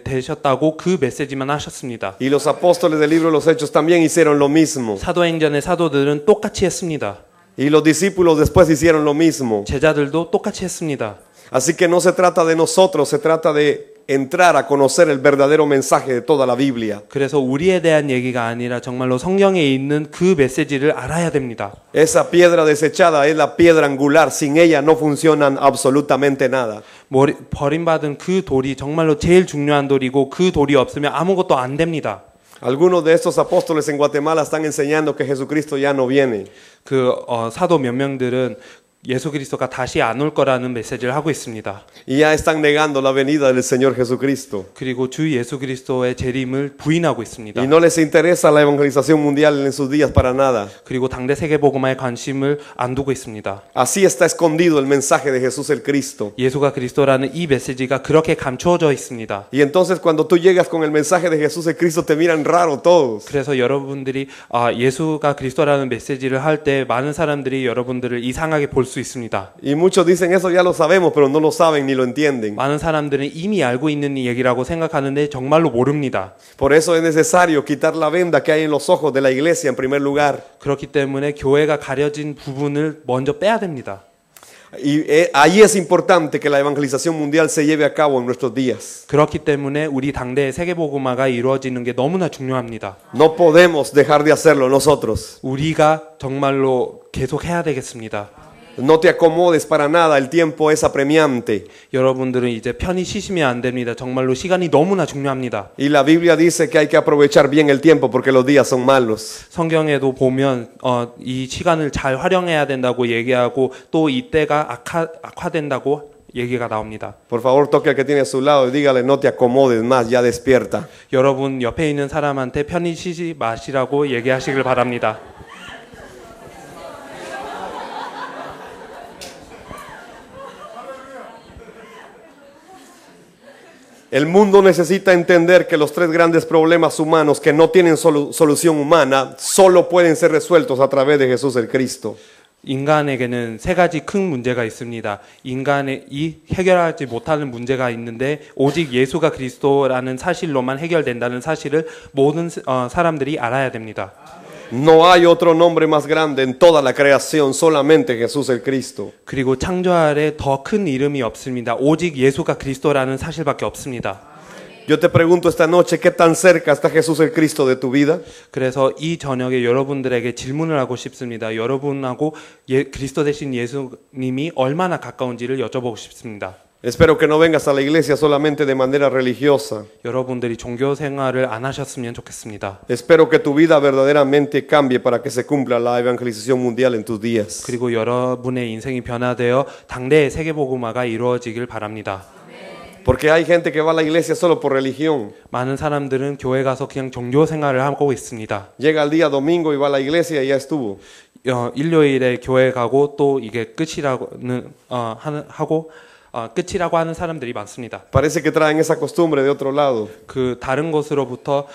되셨다고 그 메시지만 하셨습니다. Y los apóstoles del libro de los Hechos también hicieron lo mismo. 사도행전의 사도들은 똑같이 했습니다. Y los discípulos después hicieron lo mismo. 제자들도 똑같이 했습니다. Así que no se trata de nosotros, se trata de entrar a conocer el verdadero mensaje de toda la Biblia. 그래서 우리에 대한 얘기가 아니라 정말로 성경에 있는 그 메시지를 알아야 됩니다. Esa piedra desechada es la piedra angular. Sin ella no funcionan absolutamente nada. 버림받은 그 돌이 정말로 제일 중요한 돌이고 그 돌이 없으면 아무것도 안 됩니다. Algunos de estos apóstoles en Guatemala están enseñando que Jesucristo ya no viene. 그 사도 몇 명들은 예수 그리스도가 다시 안 올 거라는 메시지를 하고 있습니다. Y ya están negando la venida del Señor Jesucristo. 그리고 주 예수 그리스도의 재림을 부인하고 있습니다. Y no les interesa la evangelización mundial en sus días para nada. 그리고 당대 세계복음화에 관심을 안 두고 있습니다. Así está escondido el mensaje de Jesús el Cristo. 예수가 그리스도라는 이 메시지가 그렇게 감추어져 있습니다. Y entonces cuando tú llegas con el mensaje de Jesús el Cristo te miran raro todos. 그래서 여러분들이 예수가 그리스도라는 메시지를 할 때 많은 사람들이 여러분들을 이상하게 볼 수 있습니다. Y muchos dicen eso ya lo sabemos, pero no lo saben ni lo entienden. 많은 사람들은 이미 알고 있는 얘기라고 생각하는데 정말로 모릅니다. Por eso es necesario quitar la venda que hay en los ojos de la iglesia en primer lugar. 그렇기 때문에 교회가 가려진 부분을 먼저 빼야 됩니다. Y ahí es importante que la evangelización mundial se lleve a cabo en nuestros días. 그렇기 때문에 우리 당대의 세계복음화가 이루어지는 게 너무나 중요합니다. No podemos dejar de hacerlo nosotros. 우리가 정말로 계속 해야 되겠습니다. No te acomodes para nada, el tiempo es apremiante. 여러분들은 이제 편히 쉬시면 안 됩니다. 정말로 시간이 너무나 중요합니다. Y la Biblia dice que hay que aprovechar bien el tiempo porque los días son malos. 성경에도 보면 이 시간을 잘 활용해야 된다고 얘기하고 또 이때가 악화된다고 얘기가 나옵니다. Por favor, toque al que tiene a su lado y dígale, no te acomodes más, ya despierta. 여러분 옆에 있는 사람한테 편히 쉬지 마시라고 얘기하시길 바랍니다. El mundo necesita entender que los tres grandes problemas humanos que no tienen solución humana solo pueden ser resueltos a través de Jesús el Cristo. 인간에게는 세 가지 큰 문제가 있습니다. 인간의 이 해결하지 못하는 문제가 있는데 오직 예수가 그리스도라는 사실로만 해결된다는 사실을 모든 사람들이 알아야 됩니다. No hay otro nombre más grande en toda la creación, solamente Jesús el Cristo. 그리고 창조 아래 더 큰 이름이 없습니다. 오직 예수가 그리스도라는 사실밖에 없습니다. Yo te pregunto esta noche, ¿qué tan cerca está Jesús el Cristo de tu vida? 그래서 이 저녁에 여러분들에게 질문을 하고 싶습니다. 여러분하고 그리스도 대신 예수님이 얼마나 가까운지를 여쭤보고 싶습니다. Espero que no vengas a la iglesia solamente de manera religiosa. 여러분들이 종교 생활을 안 하셨으면 좋겠습니다. Espero que tu vida verdaderamente cambie para que se cumpla la evangelización mundial en tus días. 그리고 여러분의 인생이 변화되어 당대의 세계복음화가 이루어지길 바랍니다. Porque hay gente que va a la iglesia solo por religión. 많은 사람들은 교회 가서 그냥 종교 생활을 하고 있습니다. Llega el día domingo y va a la iglesia y ya estuvo. 일요일에 교회 가고 또 이게 끝이라고는 끝이라고 하는 사람들이 많습니다. Parece que traen esa costumbre de otro lado. 그 다른 곳으로부터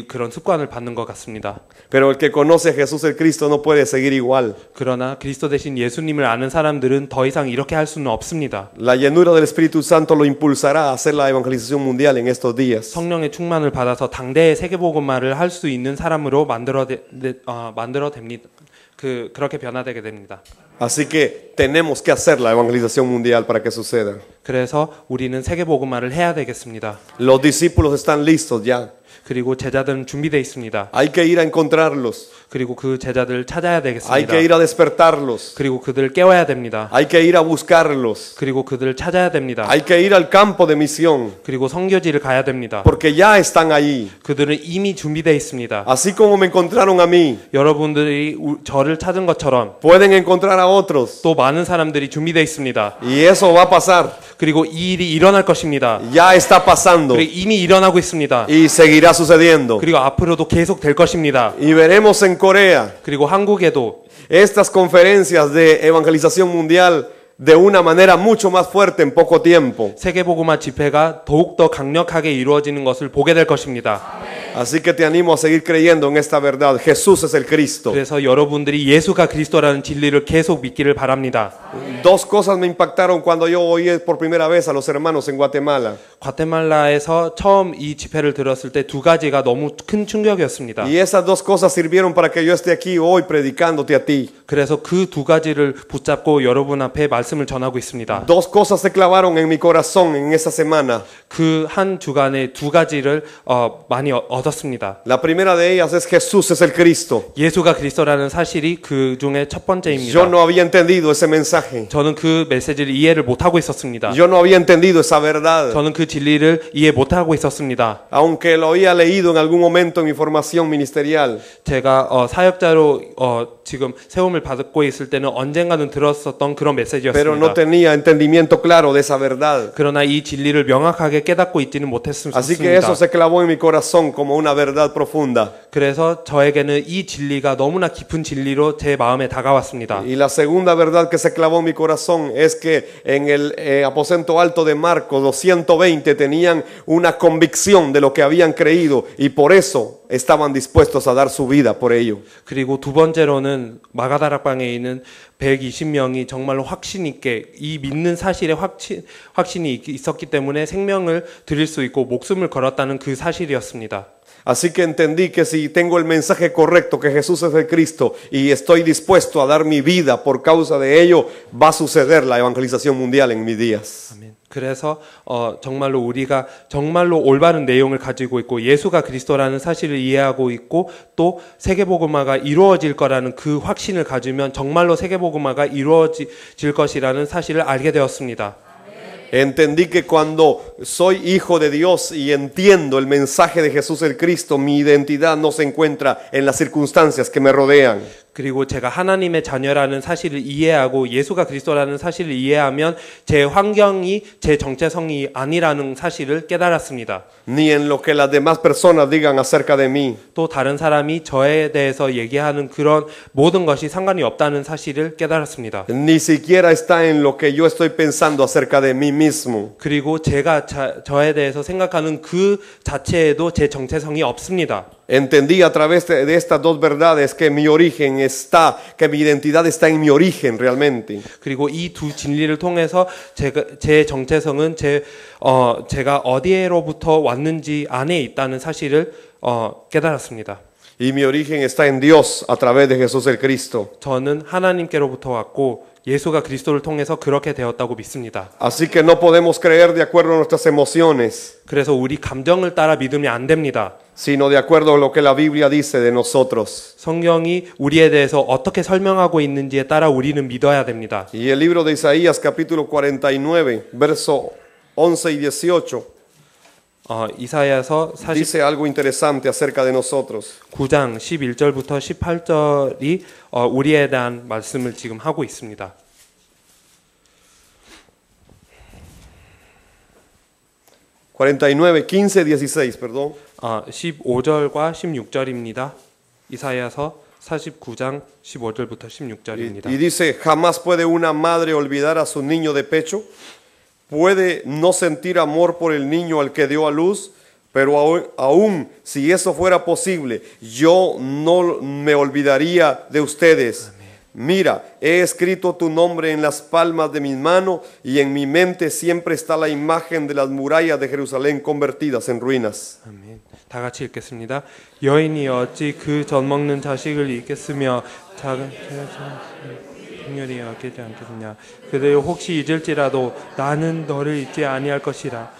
그런 습관을 받는 것 같습니다. Pero el que conoce a Jesús el Cristo no puede seguir igual. 그러나 그리스도 대신 예수님을 아는 사람들은 더 이상 이렇게 할 수는 없습니다. La llenura del Espíritu Santo lo impulsará a hacer la evangelización mundial en estos días. 성령의 충만을 받아서 당대의 세계복음화를 할 수 있는 사람으로 만들어냅니다. 그렇게 변화되게 됩니다. Así que tenemos que hacer la evangelización mundial para que suceda. 그래서 우리는 세계복음화를 해야 되겠습니다. Los discípulos están listos ya. 그리고 제자들은 준비되어 있습니다. Hay que ir a encontrarlos. 그리고 그 제자들을 찾아야 Hay 되겠습니다. que ir a despertarlos. 그리고 그들을 깨워야 됩니다. Hay que ir a buscarlos. 그리고 그들을 찾아야 됩니다. Hay que ir al campo de misión. 그리고 선교지를 가야 됩니다. Porque ya están ahí. 그들은 이미 준비되어 있습니다. Así como me encontraron a mí, 여러분들이 저를 찾은 것처럼 pueden encontrar a otros. 또 많은 사람들이 준비되어 있습니다. Y eso va a pasar. 그리고 이 일이 일어날 것입니다. Ya está pasando. 그리고 이미 일어나고 있습니다. Y seguirá sucediendo. 그리고 앞으로도 계속 될 것입니다. Y veremos en Corea 그리고 한국에도 estas conferencias de evangelización mundial de una manera mucho más fuerte en poco tiempo. 세계복음화 집회가 더욱더 강력하게 이루어지는 것을 보게 될 것입니다. Así que te animo a seguir creyendo en esta verdad. Jesús es el Cristo. 그래서 여러분들이 예수가 그리스도라는 진리를 계속 믿기를 바랍니다. Dos cosas me impactaron cuando yo oí por primera vez a los hermanos en Guatemala. 과테말라에서 처음 이 집회를 들었을 때 두 가지가 너무 큰 충격이었습니다. Y esas dos cosas sirvieron para que yo esté aquí hoy predicándote a ti. 그래서 그 두 가지를 붙잡고 여러분 앞에 말씀을 전하고 있습니다. Dos cosas se clavaron en mi corazón en esa semana. 그 한 주간에 두 가지를 많이 얻었습니다. La primera de ellas es Jesús es el Cristo. 예수가 그리스도라는 사실이 그 중에 첫 번째입니다. Yo no había entendido ese mensaje. 저는 그 메시지를 이해를 못하고 있었습니다. Yo no había entendido esa verdad. 저는 그 진리를 이해 못하고 있었습니다. Aunque lo había leído en algún momento en mi formación ministerial. 제가 사역자로 지금 세움을 받고 있을 때는 언젠가는 들었었던 그런 Pero no 메시지였습니다. tenía entendimiento claro de esa verdad. 그러나 이 진리를 명확하게 깨닫고 있지는 Así que eso 못했습니다. se clavó en mi corazón como una verdad profunda. 그래서 저에게는 이 진리가 너무나 깊은 진리로 제 마음에 다가왔습니다. Y la segunda verdad que se clavó en mi corazón es que en el aposento alto de Marcos, los 120 tenían una convicción de lo que habían creído y por eso estaban dispuestos a dar su vida por ello. 그리고 두 번째로는 마가다락방에 있는 120명이 정말로 확신 있게 이 믿는 사실에 확신이 있었기 때문에 생명을 드릴 수 있고 목숨을 걸었다는 그 사실이었습니다. Así que entendí que si tengo el mensaje correcto que Jesús es el Cristo y estoy dispuesto a dar mi vida por causa de ello, va a suceder la evangelización mundial en mis días. 아멘. 그래서 정말로 우리가 정말로 올바른 내용을 가지고 있고 예수가 그리스도라는 사실을 이해하고 있고 또 세계복음화가 이루어질 거라는 그 확신을 가지면 정말로 세계복음화가 이루어질 것이라는 사실을 알게 되었습니다. Entendí que cuando soy hijo de Dios y entiendo el mensaje de Jesús el Cristo, mi identidad no se encuentra en las circunstancias que me rodean. 그리고 제가 하나님의 자녀라는 사실을 이해하고 예수가 그리스도라는 사실을 이해하면 제 환경이 제 정체성이 아니라는 사실을 깨달았습니다. ni en lo que las demás personas digan acerca de mí. 또 다른 사람이 저에 대해서 얘기하는 그런 모든 것이 상관이 없다는 사실을 깨달았습니다. Ni siquiera está en lo que yo estoy pensando acerca de mí mismo. 그리고 제가 저에 대해서 생각하는 그 자체에도 제 정체성이 없습니다. Entendí a través de estas dos verdades que mi origen está, que mi identidad está en mi origen realmente. 그리고 이 두 진리를 통해서 제 정체성은 제가 어디로부터 왔는지 안에 있다는 사실을 깨달았습니다. Y mi origen está en Dios a través de Jesús el Cristo. 저는 하나님께로부터 왔고 예수가 그리스도를 통해서 그렇게 되었다고 믿습니다. Así que no podemos creer de acuerdo a nuestras emociones, 그래서 우리 감정을 따라 믿으면 안 됩니다. sino de acuerdo a lo que la Biblia dice de nosotros. 성경이 우리에 대해서 어떻게 설명하고 있는지에 따라 우리는 믿어야 됩니다. Y el libro de Isaías capítulo 49, verso 11 y 18, 이사야서 dice algo interesante acerca de nosotros. 49장 11절부터 18절이 우리에 대한 말씀을 지금 하고 있습니다. 49, 15, 16, perdón. 15절과 16절입니다. 이사야서 49장 15절부터 16절입니다. Y dice, jamás puede una madre olvidar a su niño de pecho, puede no sentir amor por el niño al que dio a luz, pero aún si eso fuera posible, yo no me olvidaría de ustedes. Mira, he escrito tu nombre en las palmas de mis manos y en mi mente siempre está la imagen de las murallas de Jerusalén convertidas en ruinas. 아멘. 다 같이 읽겠습니다. 여인이 어찌 그 젖먹는 자식을 잊겠으며 작은 행렬이 아끼지 않겠느냐. 그들이 혹시 잊을지라도 나는 너를 잊지 아니할 것이라.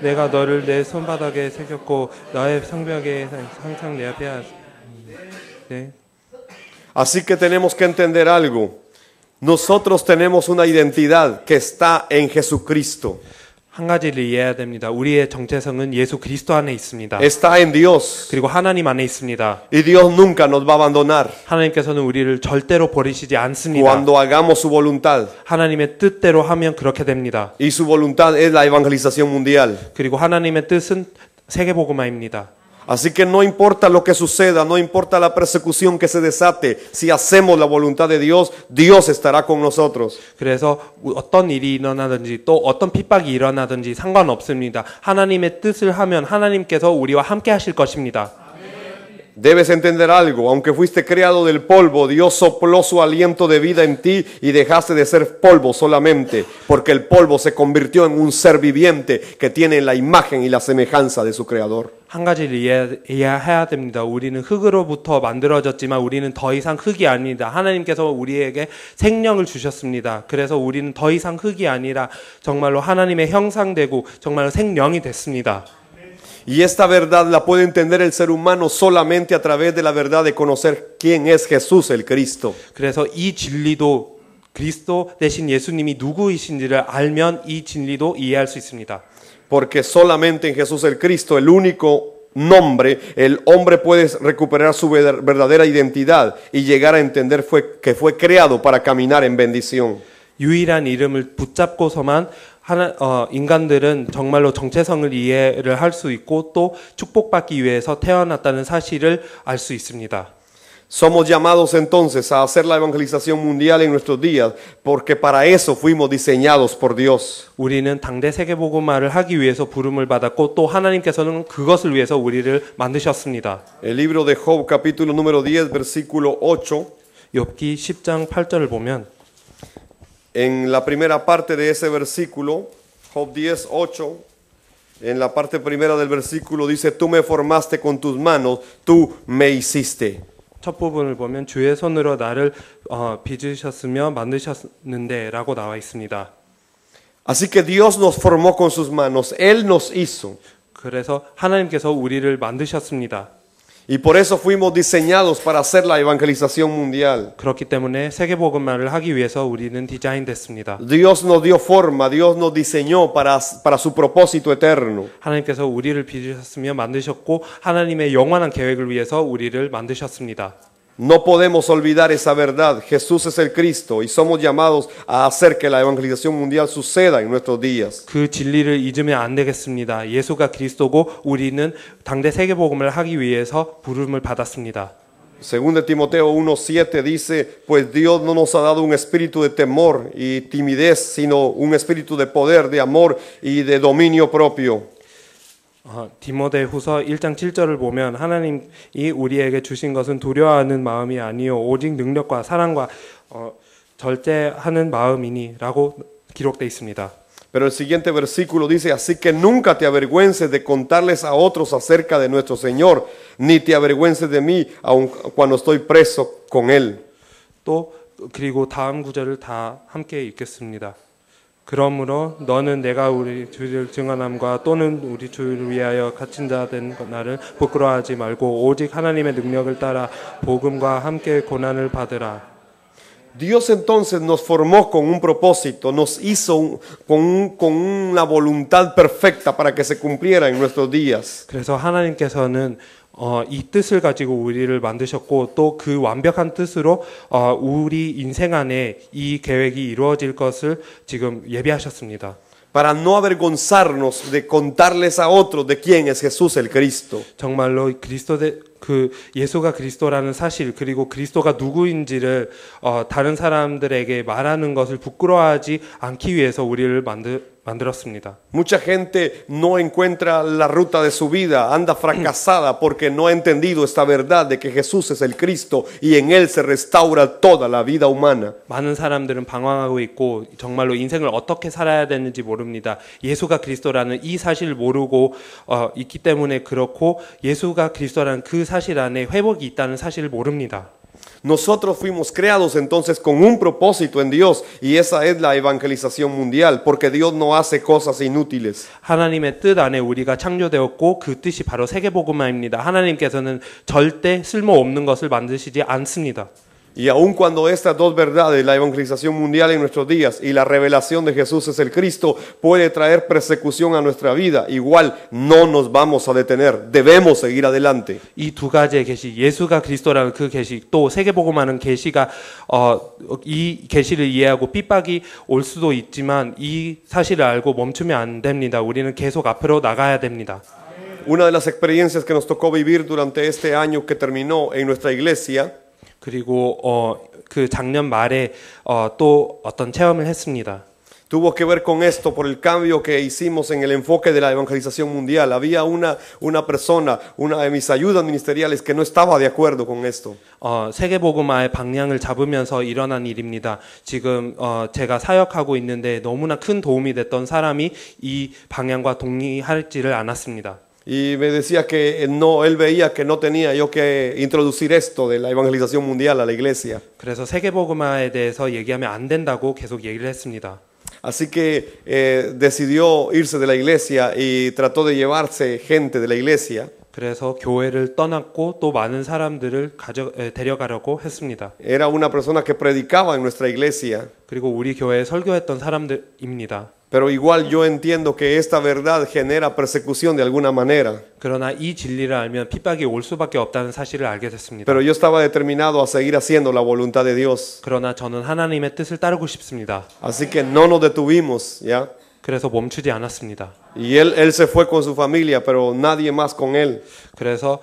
내가 너를 내 손바닥에 새겼고 너의 성벽에 항상 내 앞에 네. Así que tenemos que entender algo. Nosotros tenemos una identidad que está en Jesucristo. 한 가지를 이해해야 됩니다. 우리의 정체성은 예수 그리스도 안에 있습니다. Está en Dios. 그리고 하나님 안에 있습니다. Y Dios nunca nos va a abandonar 하나님께서는 우리를 절대로 버리시지 않습니다. cuando hagamos su voluntad. 하나님의 뜻대로 하면 그렇게 됩니다. Y su voluntad es la evangelización mundial. 그리고 하나님의 뜻은 세계복음화입니다. Así que no importa lo que suceda, no importa la persecución que se desate, si hacemos la voluntad de Dios, Dios estará con nosotros. 그래서 어떤 일이 일어나든지 또 어떤 핍박이 일어나든지 상관없습니다. 하나님의 뜻을 하면 하나님께서 우리와 함께 하실 것입니다. Debes entender algo, aunque fuiste creado del polvo, Dios sopló su aliento de vida en ti y dejaste de ser polvo solamente, porque el polvo se convirtió en un ser viviente que tiene la imagen y la semejanza de su creador. 한 가지를 이해해야 됩니다. 우리는 흙으로부터 만들어졌지만 우리는 더 이상 흙이 아닙니다. 하나님께서 우리에게 생명을 주셨습니다. 그래서 우리는 더 이상 흙이 아니라 정말로 하나님의 형상되고 정말로 생명이 됐습니다. Y esta verdad la puede entender el ser humano solamente a través de la verdad de conocer quién es Jesús el Cristo. 그래서 이 진리도 그리스도 대신 예수님이 누구이신지를 알면 이 진리도 이해할 수 있습니다. Porque solamente en Jesús el Cristo, el único nombre, el hombre puede recuperar su verdadera identidad y llegar a entender que fue creado para caminar en bendición. 유일한 이름을 붙잡고서만 인간들은 정말로 정체성을 이해를 할 수 있고 또 축복받기 위해서 태어났다는 사실을 알 수 있습니다. Somos llamados entonces a hacer la evangelización mundial en nuestros días, porque para eso fuimos diseñados por Dios. 우리는 당대 세계복음화를 하기 위해서 부름을 받았고 또 하나님께서는 그것을 위해서 우리를 만드셨습니다. El libro de Job, capítulo número 10, versículo 8. 욥기 10장 8절을 보면 En la primera parte de ese versículo, Job 10, 8, en la parte primera del versículo dice, tú me formaste con tus manos, tú me hiciste. 첫 부분을 보면 주의 손으로 나를 빚으셨으며 만드셨는데 라고 나와 있습니다. Así que Dios nos formó con sus manos, Él nos hizo. 그래서 하나님께서 우리를 만드셨습니다. Y por eso fuimos diseñados para hacer la evangelización mundial. 그렇기 때문에 세계복음화를 하기 위해서 우리는 디자인됐습니다. Dios nos dio forma, Dios nos diseñó para su propósito eterno. 하나님께서 우리를 빚으셨으며 만드셨고 하나님의 영원한 계획을 위해서 우리를 만드셨습니다. No podemos olvidar esa verdad. Jesús es el Cristo y somos llamados a hacer que la evangelización mundial suceda en nuestros días. 그 진리를 잊으면 안 되겠습니다. 예수가 그리스도고 우리는 당대 세계복음을 하기 위해서 부름을 받았습니다. Según de Timoteo 1:7 dice, pues Dios no nos ha dado un espíritu de temor y timidez, sino un espíritu de poder, de amor y de dominio propio. 디모데후서 1장 7절을 보면 하나님이 우리에게 주신 것은 두려워하는 마음이 아니요 오직 능력과 사랑과 절제하는 마음이니라고 기록되어 있습니다. Pero el siguiente versículo dice, así que nunca te avergüences de contarles a otros acerca de nuestro Señor, ni te avergüences de mí, aun cuando estoy preso con Él. 또 그리고 다음 구절을 다 함께 읽겠습니다. 그러므로 너는 내가 우리 주를 증언함과 또는 우리 주를 위하여 갇힌 자 된 나를 부끄러워하지 말고 오직 하나님의 능력을 따라 복음과 함께 고난을 받으라. Dios entonces nos formó con un propósito, nos hizo con una voluntad perfecta para que se cumpliera en nuestros días. 그래서 하나님께서는 이 뜻을 가지고 우리를 만드셨고 또 그 완벽한 뜻으로 우리 인생 안에 이 계획이 이루어질 것을 지금 예비하셨습니다. Para no avergonzarnos de contarles a otros de quién es Jesús el Cristo. 정말로 그 예수가 그리스도라는 사실 그리고 그리스도가 누구인지를 다른 사람들에게 말하는 것을 부끄러워하지 않기 위해서 우리를 만들었습니다. Mucha gente no encuentra la ruta de su vida, anda fracasada porque no ha entendido esta verdad de que Jesús es el Cristo y en Él se restaura toda la vida humana. 많은 사람들은 방황하고 있고 정말로 인생을 어떻게 살아야 되는지 모릅니다. 예수가 그리스도라는 이 사실을 모르고 있기 때문에 그렇고 예수가 그리스도라는 그 사실 안에 회복이 있다는 사실을 모릅니다. Nosotros fuimos creados entonces con un propósito en Dios y esa es la evangelización mundial, porque Dios no hace cosas inútiles. 하나님의 뜻 안에 우리가 창조되었고 그 뜻이 바로 세계복음화입니다. 하나님께서는 절대 쓸모없는 것을 만드시지 않습니다. Y aun cuando estas dos verdades, la evangelización mundial en nuestros días y la revelación de Jesús es el Cristo, puede traer persecución a nuestra vida, igual no nos vamos a detener, debemos seguir adelante. 이 두 가지의 계시, 예수가 그리스도라는 그 계시, 또 세계복음화는 계시가 이 계시를 이해하고 핍박이 올 수도 있지만 이 사실을 알고 멈추면 안 됩니다. 우리는 계속 앞으로 나가야 됩니다. Una de las experiencias que nos tocó vivir durante este año que terminó en nuestra iglesia 그리고 그 작년 말에 또 어떤 체험을 했습니다. tuvo que ver con esto por el cambio que hicimos en el enfoque de la evangelización mundial. Había una persona, una de mis ayudas ministeriales que no estaba de acuerdo con esto. 세계복음화의 방향을 잡으면서 일어난 일입니다. 지금 제가 사역하고 있는데 너무나 큰 도움이 됐던 사람이 이 방향과 동의하지를 않았습니다. Y me decía que no, él veía que no tenía yo que introducir esto de la evangelización mundial a la iglesia. 그래서 세계복음화에 대해서 얘기하면 안 된다고 계속 얘기를 했습니다. Así que decidió irse de la iglesia y trató de llevarse gente de la iglesia. 그래서 교회를 떠났고 또 많은 사람들을 데려가려고 했습니다. Era una persona que predicaba en nuestra iglesia. 그리고 우리 교회에 설교했던 사람들입니다. Pero igual yo entiendo que esta verdad genera persecución de alguna manera. 그러나 이 진리를 알면 핍박이 올 수밖에 없다는 사실을 알게 됐습니다. Pero yo estaba determinado a seguir haciendo la voluntad de Dios. 그러나 저는 하나님의 뜻을 따르고 싶습니다. Así que no nos detuvimos, ¿ya? 그래서 멈추지 않았습니다. Y él se fue con su familia, pero nadie más con él. 그래서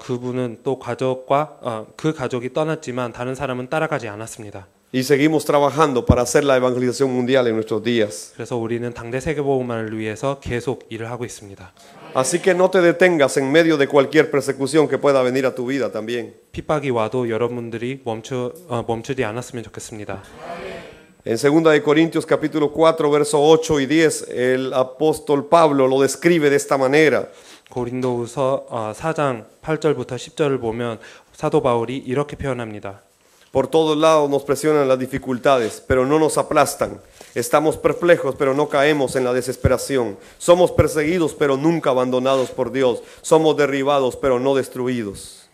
그분은 또 가족과 그 가족이 떠났지만 다른 사람은 따라가지 않았습니다. Y seguimos trabajando para hacer la evangelización mundial en nuestros días. 그래서 우리는 당대 세계복음화를 위해서 계속 일을 하고 있습니다. Así que no te detengas en medio de cualquier persecución que pueda venir a tu vida también. 핍박이 와도 여러분들이 멈추지 않았으면 좋겠습니다. En 2 de Corintios capítulo 4 verso 8 y 10 el apóstol Pablo lo describe de esta manera. 고린도후서 4장 8절부터 10절을 보면 사도 바울이 이렇게 표현합니다. Por todos lados nos presionan las dificultades, pero no nos aplastan. Estamos perplejos, pero no caemos en la desesperación. Somos perseguidos, pero nunca abandonados por Dios. Somos derribados, pero no destruidos.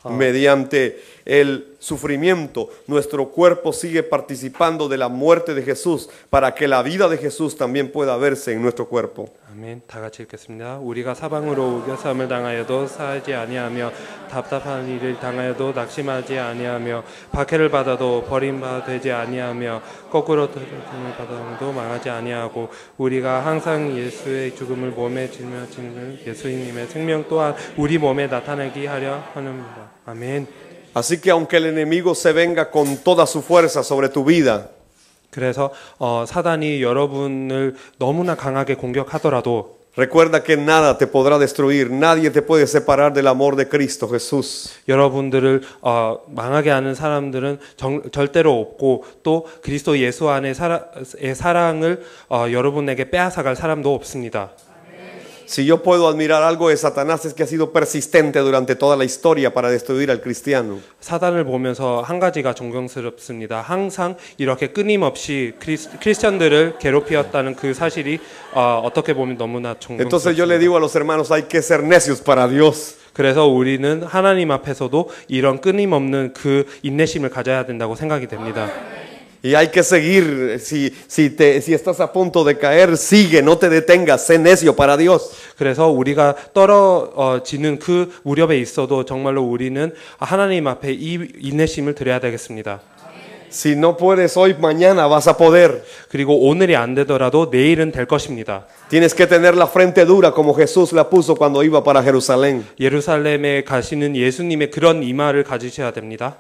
Mediante el sufrimiento, nuestro cuerpo sigue participando de la muerte de Jesús para que la vida de Jesús también pueda verse en nuestro cuerpo. 아멘. 다 같이 읽겠습니다. 우리가 사방으로 우겨싸움을 당하여도 사하지 아니하며 답답한 일을 당하여도 낙심하지 아니하며 박해를 받아도 버림받지 아니하며 거꾸로 들음을 받아도 망하지 아니하고 우리가 항상 예수의 죽음을 몸에 짊어지는 예수님의 생명 또한 우리 몸에 나타나게 하려 하는다. 아멘. Así que aunque el enemigo se venga con toda su fuerza sobre tu vida, 그래서 사단이 여러분을 너무나 강하게 공격하더라도 recuerda que nada te podrá destruir, nadie te puede separar del amor de Cristo Jesús. 여러분들을 망하게 하는 사람들은 절대로 없고 또 그리스도 예수 안의 사랑을 여러분에게 빼앗아갈 사람도 없습니다. Si yo puedo admirar algo de Satanás es que ha sido persistente durante toda la historia para destruir al cristiano. 사단을 보면서 한 가지가 존경스럽습니다. 항상 이렇게 끊임없이 크리스천들을 괴롭히었다는 그 사실이 어떻게 보면 너무나 Entonces yo le 존경스럽습니다. digo a los hermanos, hay que ser necios para Dios. 그래서 우리는 하나님 앞에서도 이런 끊임없는 그 인내심을 가져야 된다고 생각이 됩니다. Y hay que seguir, si estás a punto de caer, sigue, no te detengas, sé necio para Dios. 그래서 우리가 떨어지는 그 무렵에 있어도 정말로 우리는 하나님 앞에 이 인내심을 드려야 되겠습니다. Si no puedes hoy, mañana vas a poder. 그리고 오늘이 안 되더라도 내일은 될 것입니다. Tienes que tener la frente dura como Jesús la puso cuando iba para Jerusalén. 예루살렘에 가시는 예수님의 그런 이마를 가지셔야 됩니다.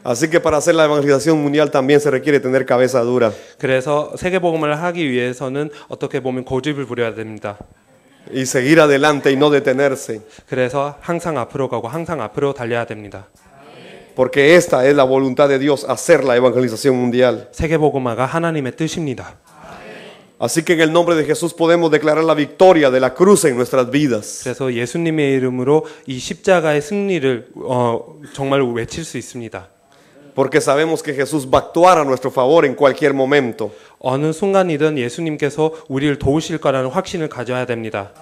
Así que para hacer la evangelización mundial también se requiere tener cabeza dura. 그래서 세계복음을 하기 위해서는 어떻게 보면 고집을 부려야 됩니다. Y seguir adelante y no detenerse. 그래서 항상 앞으로 가고 항상 앞으로 달려야 됩니다. Porque esta es la voluntad de Dios, hacer la evangelización mundial. 세계복음화가 하나님의 뜻입니다. Así que en el nombre de Jesús podemos declarar la victoria de la cruz en nuestras vidas. 그래서 예수님의 이름으로 이 십자가의 승리를 정말 외칠 수 있습니다. Porque sabemos que Jesús va a actuar a nuestro favor en cualquier momento. 어느 순간이든 예수님께서 우리를 도우실 거라는 확신을 가져야 됩니다.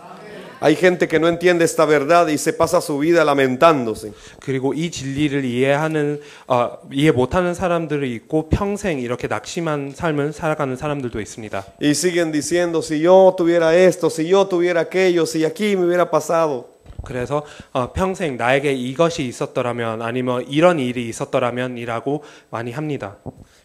Hay gente que no entiende esta verdad y se pasa su vida lamentándose. 그리고 이 진리를 이해 못하는 사람들이 있고 평생 이렇게 낙심한 삶을 살아가는 사람들도 있습니다. Y siguen diciendo, si yo tuviera esto, si yo tuviera aquello, si aquí me hubiera pasado. 그래서 평생 나에게 이것이 있었더라면 아니면 이런 일이 있었더라면이라고 많이 합니다.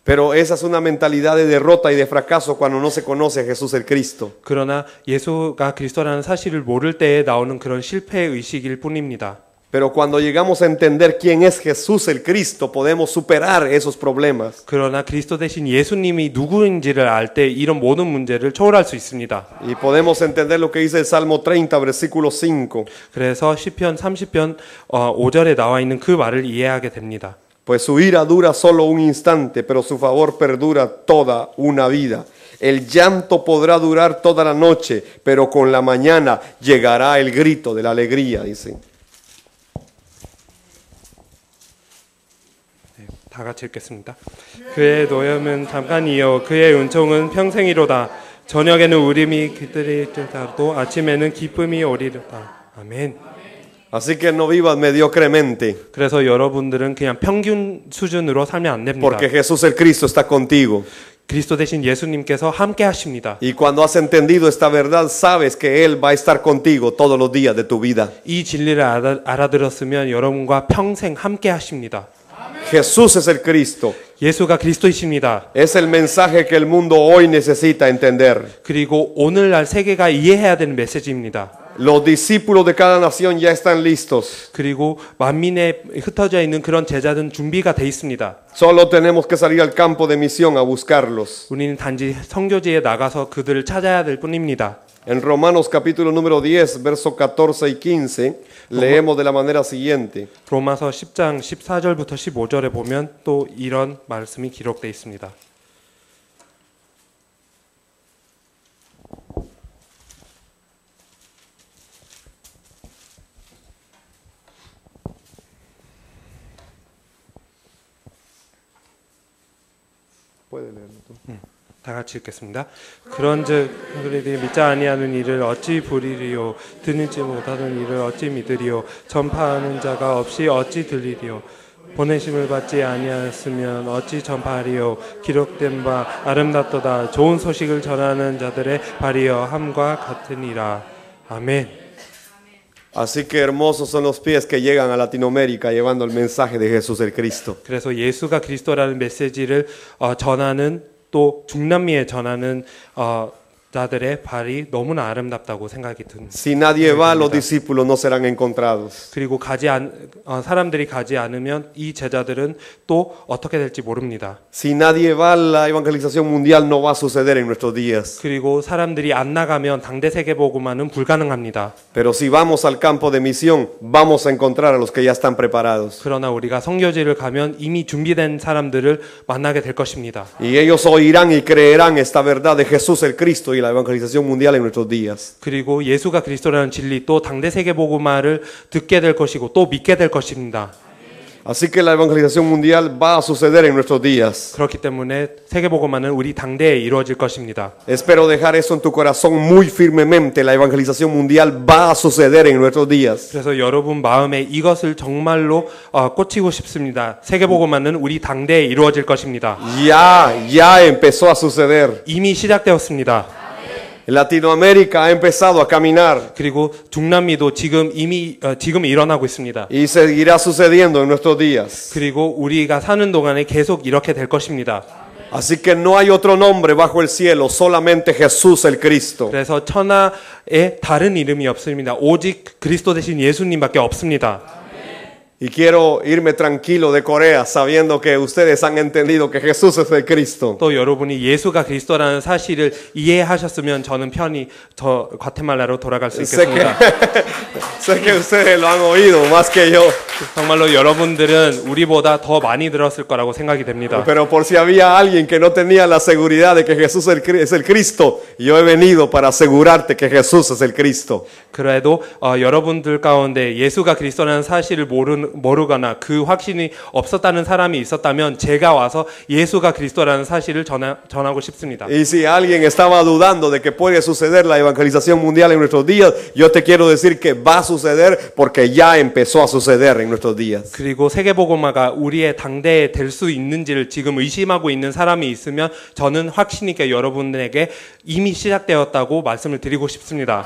Pero esa es una mentalidad de derrota y de fracaso cuando no se conoce a Jesús el Cristo. 그러나 예수가 그리스도라는 사실을 모를 때에 나오는 그런 실패 의식일 뿐입니다. Pero cuando llegamos a entender quién es Jesús el Cristo, podemos superar esos problemas. 그러나 그리스도 대신 예수님이 누구인지를 알 때 이런 모든 문제를 초월할 수 있습니다. Y podemos entender lo que dice el Salmo 30, versículo 5. 그래서 시편 30편 5절에 나와 있는 그 말을 이해하게 됩니다. Pues su ira dura solo un instante, pero su favor perdura toda una vida. El llanto podrá durar toda la noche, pero con la mañana llegará el grito de la alegría, dice. 다 같이 읽겠습니다. 그의 노염은 잠깐이요 그의 은총은 평생이로다. 저녁에는 울음이 깃들이더라도 아침에는 기쁨이 오리로다. 아멘. Así que no vivas mediocremente, 그래서 여러분들은 그냥 평균 수준으로 살면 안 됩니다. porque Jesús el Cristo está contigo. 그리스도 대신 예수님께서 함께 하십니다. Y cuando has entendido esta verdad, sabes que Él va a estar contigo todos los días de tu vida. 이 진리를 알아들었으면 여러분과 평생 함께 하십니다. Jesús es el Cristo. 예수가 그리스도이십니다. Es el mensaje que el mundo hoy necesita entender. 그리고 오늘날 세계가 이해해야 되는 메시지입니다. Los discípulos de cada nación ya están listos. 그리고 만민에 흩어져 있는 그런 제자들은 준비가 돼 있습니다. Solo tenemos que salir al campo de misión a buscarlos. 우리는 단지 선교지에 나가서 그들을 찾아야 될 뿐입니다. En Romanos capítulo número 10, versos 14 y 15, leemos de la manera siguiente. 로마서 10장 14절부터 15절에 보면 또 이런 말씀이 기록되어 있습니다. 다 같이 읽겠습니다. 그런즉 그들이 믿지 아니하는 일을 어찌 부리리요 듣지 못하는 일을 어찌 믿으리요 전파하는 자가 없이 어찌 들리리요 보내심을 받지 아니하였으면 어찌 전파하리요. 기록된 바 아름답도다. 좋은 소식을 전하는 자들의 발이여 함과 같으니라. 아멘. Así que hermosos son los pies que llegan a Latinoamérica llevando el mensaje de Jesús el Cristo. 그래서 예수가 그리스도라는 메시지를 전하는 또 중남미에 전하는 자들의 발이 너무나 아름답다고 생각이 듭니다. Si nadie va, los discípulos no serán encontrados. 그리고 사람들이 가지 않으면 이 제자들은 또 어떻게 될지 모릅니다. Si nadie va, la evangelización mundial no va a suceder en nuestros días. 그리고 사람들이 안 나가면 당대 세계복음화는 불가능합니다. Pero si vamos al campo de misión, vamos a encontrar a los que ya están preparados. 그러나 우리가 선교지를 가면 이미 준비된 사람들을 만나게 될 것입니다. Y ellos oirán y creerán esta verdad de Jesús el Cristo y la evangelización mundial en nuestros días. 그리고 예수가 그리스도라는 진리 또 당대 세계복음화를 듣게 될 것이고 또 믿게 될 것입니다. Así que la evangelización mundial va a suceder en nuestros días. 그렇기 때문에 세계복음화는 우리 당대에 이루어질 것입니다. Espero dejar eso en tu corazón muy firmemente. La evangelización mundial va a suceder en nuestros días. 그래서 여러분 마음에 이것을 정말로 꽂히고 싶습니다. 세계복음화는 우리 당대에 이루어질 것입니다. Ya empezó a suceder. 이미 시작되었습니다. Latinoamérica ha empezado a caminar 그리고 중남미도 지금 일어나고 있습니다. y seguirá sucediendo en nuestros días. 그리고 우리가 사는 동안에 계속 이렇게 될 것입니다. Así que no hay otro nombre bajo el cielo, solamente Jesús el Cristo. 그래서 천하에 다른 이름이 없습니다. 오직 그리스도 대신 예수님밖에 없습니다. Y quiero irme tranquilo de Corea sabiendo que ustedes han entendido que Jesús es el Cristo. 또 여러분이 예수가 그리스도라는 사실을 이해하셨으면 저는 편히 저 과테말라로 돌아갈 수 있겠습니다. Sé que ustedes lo han oído más que yo. 정말로 여러분들은 우리보다 더 많이 들었을 거라고 생각이 됩니다. Pero por si había alguien que no tenía la seguridad de que Jesús es el Cristo, yo he venido para asegurarte que Jesús es el Cristo. 그래도 여러분들 가운데 예수가 그리스도라는 사실을 모르거나 그 확신이 없었다는 사람이 있었다면 제가 와서 예수가 그리스도라는 사실을 전하고 싶습니다. Y si alguien estaba dudando de que puede suceder la evangelización mundial en nuestros días, yo te quiero decir que va a suceder porque ya empezó a suceder en nuestros días. 그리고 세계복음화가 우리의 당대에 될 수 있는지를 지금 의심하고 있는 사람이 있으면 저는 확신 있게 여러분에게 이미 시작되었다고 말씀을 드리고 싶습니다.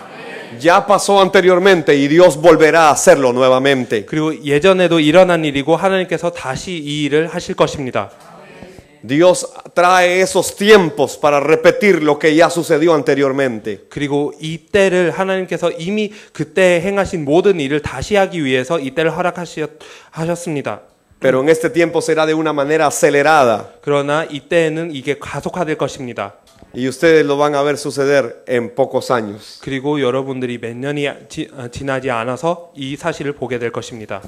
Ya pasó anteriormente y Dios volverá a hacerlo nuevamente. 그리고 예전에도 일어난 일이고 하나님께서 다시 이 일을 하실 것입니다. Dios trae esos tiempos para repetir lo que ya sucedió anteriormente. 그리고 이 때를 하나님께서 이미 그때 행하신 모든 일을 다시 하기 위해서 이 때를 허락하셨습니다. Pero en este tiempo será de una manera acelerada. 그러나 이 때에는 이게 가속화될 것입니다. Y ustedes lo van a ver suceder en pocos años. 그리고 여러분들이 몇 년이 지나지 않아서 이 사실을 보게 될 것입니다.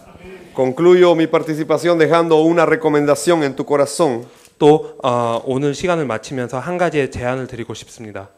Concluyo mi participación dejando una recomendación en tu corazón. 또 오늘 시간을 마치면서 한 가지의 제안을 드리고 싶습니다.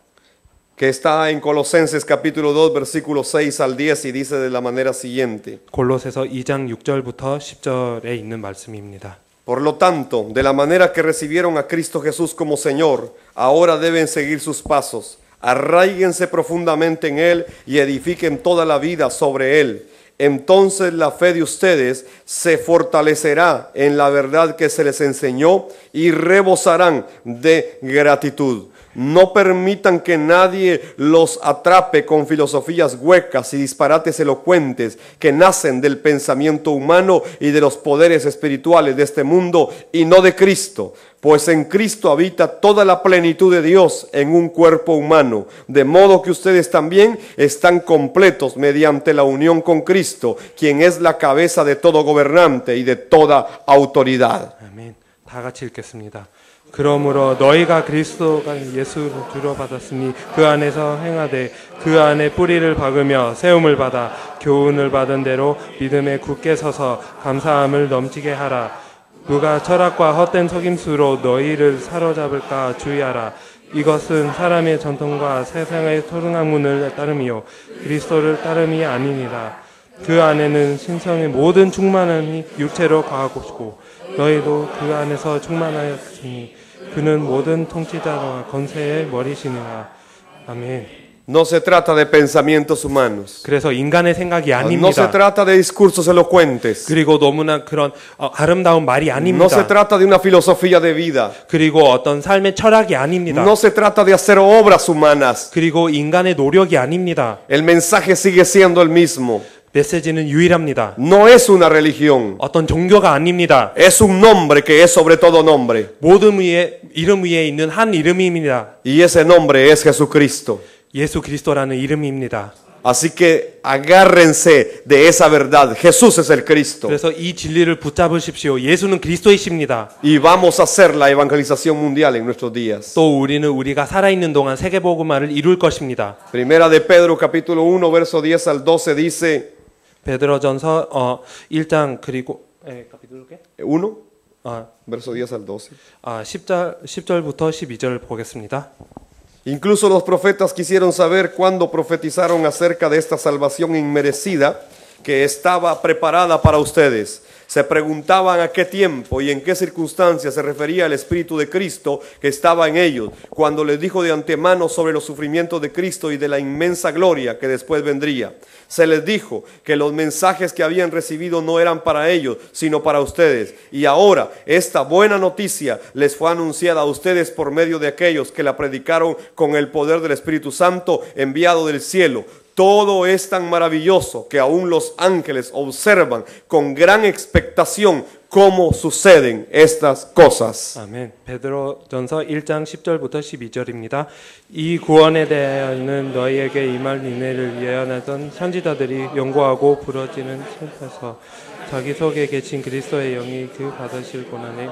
Que está en Colosenses capítulo 2 versículos 6 al 10 y dice de la manera siguiente. 골로새서 2장 6절부터 10절에 있는 말씀입니다. Por lo tanto, de la manera que recibieron a Cristo Jesús como Señor, ahora deben seguir sus pasos. Arraíguense profundamente en Él y edifiquen toda la vida sobre Él. Entonces la fe de ustedes se fortalecerá en la verdad que se les enseñó y rebosarán de gratitud. No permitan que nadie los atrape con filosofías huecas y disparates elocuentes que nacen del pensamiento humano y de los poderes espirituales de este mundo y no de Cristo. Pues en Cristo habita toda la plenitud de Dios en un cuerpo humano, de modo que ustedes también están completos mediante la unión con Cristo, quien es la cabeza de todo gobernante y de toda autoridad. 아멘. 다 같이 읽겠습니다. 그러므로 너희가 그리스도가 예수를 주로 받았으니 그 안에서 행하되 그 안에 뿌리를 박으며 세움을 받아 교훈을 받은 대로 믿음에 굳게 서서 감사함을 넘치게 하라. 누가 철학과 헛된 속임수로 너희를 사로잡을까 주의하라. 이것은 사람의 전통과 세상의 토등학문을 따름이요 그리스도를 따름이 아니니라. 그 안에는 신성의 모든 충만함이 육체로 거하고 너희도 그 안에서 충만하였으니 그는 모든 통치자와 권세의 머리시니라. 아멘. No se trata de pensamientos humanos. 그래서 인간의 생각이 No se 아닙니다. trata de discursos elocuentes. 그리고 너무나 그런 아름다운 말이 No se 아닙니다. trata de una filosofía de vida. 그리고 어떤 삶의 철학이 아닙니다. No se trata de hacer obras humanas. 그리고 인간의 노력이 아닙니다. El mensaje sigue siendo el mismo. 메시지는 유일합니다. No es una religión. 어떤 종교가 아닙니다. Es un nombre que es sobre todo nombre. 모든 이름 위에 있는 한 이름입니다. Y ese nombre es Jesucristo. 예수 그리스도라는 이름입니다. Así que agárrense de esa verdad. Jesús es el Cristo. 그래서 이 진리를 붙잡으십시오. 예수는 그리스도이십니다. Y vamos a hacer la evangelización mundial en nuestros días. 또 우리가 살아있는 동안 세계복음화를 이룰 것입니다. Primera de Pedro capítulo 1 verso 10 al 12 dice 베드로전서 1장 그리고 카피톨 1 verso 10 al 12. 10절부터 12절 보겠습니다. Incluso los profetas quisieron saber cuándo profetizaron acerca de esta salvación inmerecida que estaba preparada para ustedes. Se preguntaban a qué tiempo y en qué circunstancias se refería el Espíritu de Cristo que estaba en ellos, cuando les dijo de antemano sobre los sufrimientos de Cristo y de la inmensa gloria que después vendría. Se les dijo que los mensajes que habían recibido no eran para ellos, sino para ustedes. Y ahora esta buena noticia les fue anunciada a ustedes por medio de aquellos que la predicaron con el poder del Espíritu Santo enviado del cielo. Todo es tan maravilloso que aún los ángeles observan con gran expectación cómo suceden estas cosas. 아멘. 베드로전서 1장 10절부터 12절입니다. 이 구원에 대하여는 너희에게 임할 은혜를 예언하던 선지자들이 연구하고 부러지는 틈에서 자기 속에 계신 그리스도의 영이 그 받으실 고난에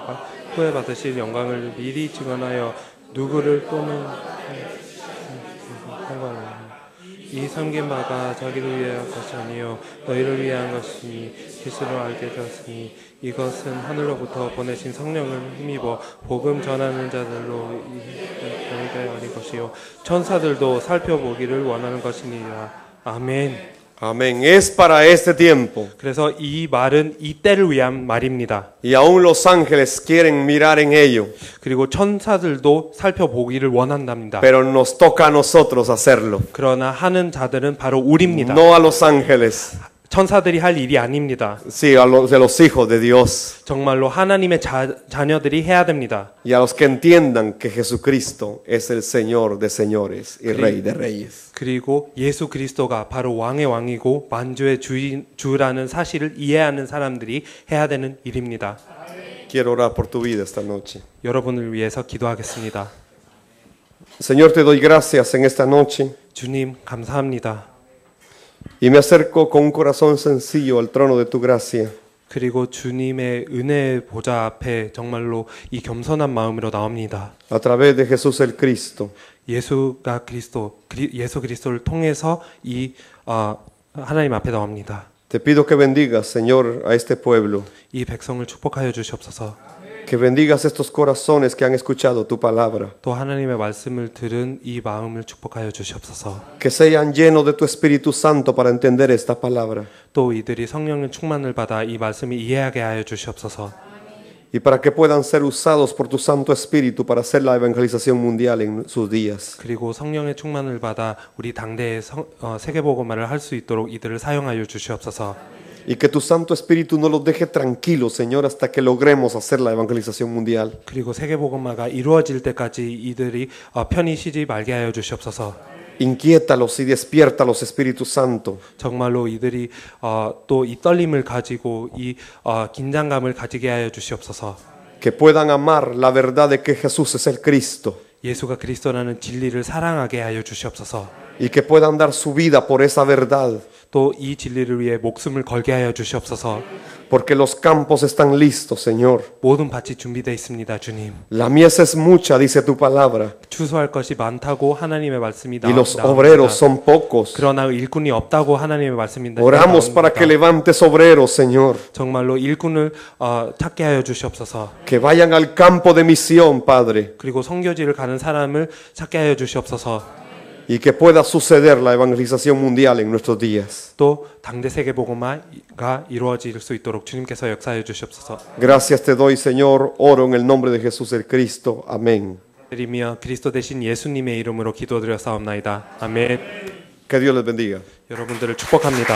후에 받으실 영광을 미리 증언하여 누구를 또는 이 섬긴 바가 자기를 위한 것이 아니요 너희를 위한 것이니 스스로 알게 되었으니 이것은 하늘로부터 보내신 성령을 힘입어 복음 전하는 자들로 너희가 아닌 것이요 천사들도 살펴보기를 원하는 것이니라. 아멘. Amén. Es para este tiempo. 그래서 이 말은 이 때를 위한 말입니다. Y aún los ángeles quieren mirar en ello. 그리고 천사들도 살펴보기를 원한답니다. Pero nos toca a nosotros hacerlo. 그러나 하는 자들은 바로 우리입니다. No a los ángeles. 천사들이 할 일이 아닙니다. Sí, a los de los hijos de Dios. 정말로 하나님의 자녀들이 해야 됩니다. Y a los que entiendan que Jesucristo es el Señor de señores y Rey de reyes. 그리고 예수 그리스도가 바로 왕의 왕이고 만주의 주라는 사실을 이해하는 사람들이 해야 되는 일입니다. Quiero orar por tu vida esta noche. 여러분을 위해서 기도하겠습니다. Señor, te doy gracias en esta noche. 주님 감사합니다. Y me acerco con un corazón sencillo al trono de tu gracia. 그리고 주님의 은혜 보좌 앞에 정말로 이 겸손한 마음으로 나옵니다. A través de Jesús el Cristo. 예수 그리스도를 통해서 이 하나님 앞에 나옵니다. Te pido que bendigas, Señor, a este pueblo. 이 백성을 축복하여 주시옵소서. Que bendigas estos corazones que han escuchado tu palabra. 또 하나님의 말씀을 들은 이 마음을 축복하여 주시옵소서. Que sean llenos de tu Espíritu Santo para entender esta palabra. 또 이들이 성령의 충만을 받아 이 말씀을 이해하게 하여 주시옵소서. Y para que puedan ser usados por tu Santo Espíritu para hacer la evangelización mundial en sus días. 그리고 성령의 충만을 받아 우리 당대에 세계복음화를 할 수 있도록 이들을 사용하여 주시옵소서. Y que tu Santo Espíritu no los deje tranquilos, Señor, hasta que logremos hacer la evangelización mundial. 그리고 세계복음화가 이루어질 때까지 이들이 편히 쉬지 말게 하여 주시옵소서. Inquiétalos y despiértalos, Espíritu Santo. 정말로 이들이 또 이 떨림을 가지고 이 긴장감을 가지게 하여 주시옵소서. Que puedan amar la verdad de que Jesús es el Cristo. 예수가 그리스도라는 진리를 사랑하게 하여 주시옵소서. Y que puedan dar su vida por esa verdad. 또 이 진리를 위해 목숨을 걸게 하여 주시옵소서. Porque los campos están listos, Señor. 모든 밭이 준비되어 있습니다, 주님. La mies es mucha, dice tu palabra. 추수할 것이 많다고 하나님의 말씀이 Y los obreros son pocos. 그러나 일꾼이 없다고 하나님의 말씀이 Oramos para que levantes obreros, Señor. 정말로 일꾼을 찾게 하여 주시옵소서. Que vayan al campo de misión, Padre. 그리고 선교지를 가는 사람을 찾게 하여 주시옵소서. Y que pueda suceder la evangelización mundial en nuestros días. 또 당대 세계복음화가 이루어질 수 있도록 주님께서 역사해 주시옵소서. Gracias te doy, Señor. Oro en el nombre de Jesús el Cristo. Amén. 드리며 그리스도 대신 예수님의 이름으로 기도드려 싸움나이다. 아멘. Que Dios les bendiga. 여러분들을 축복합니다.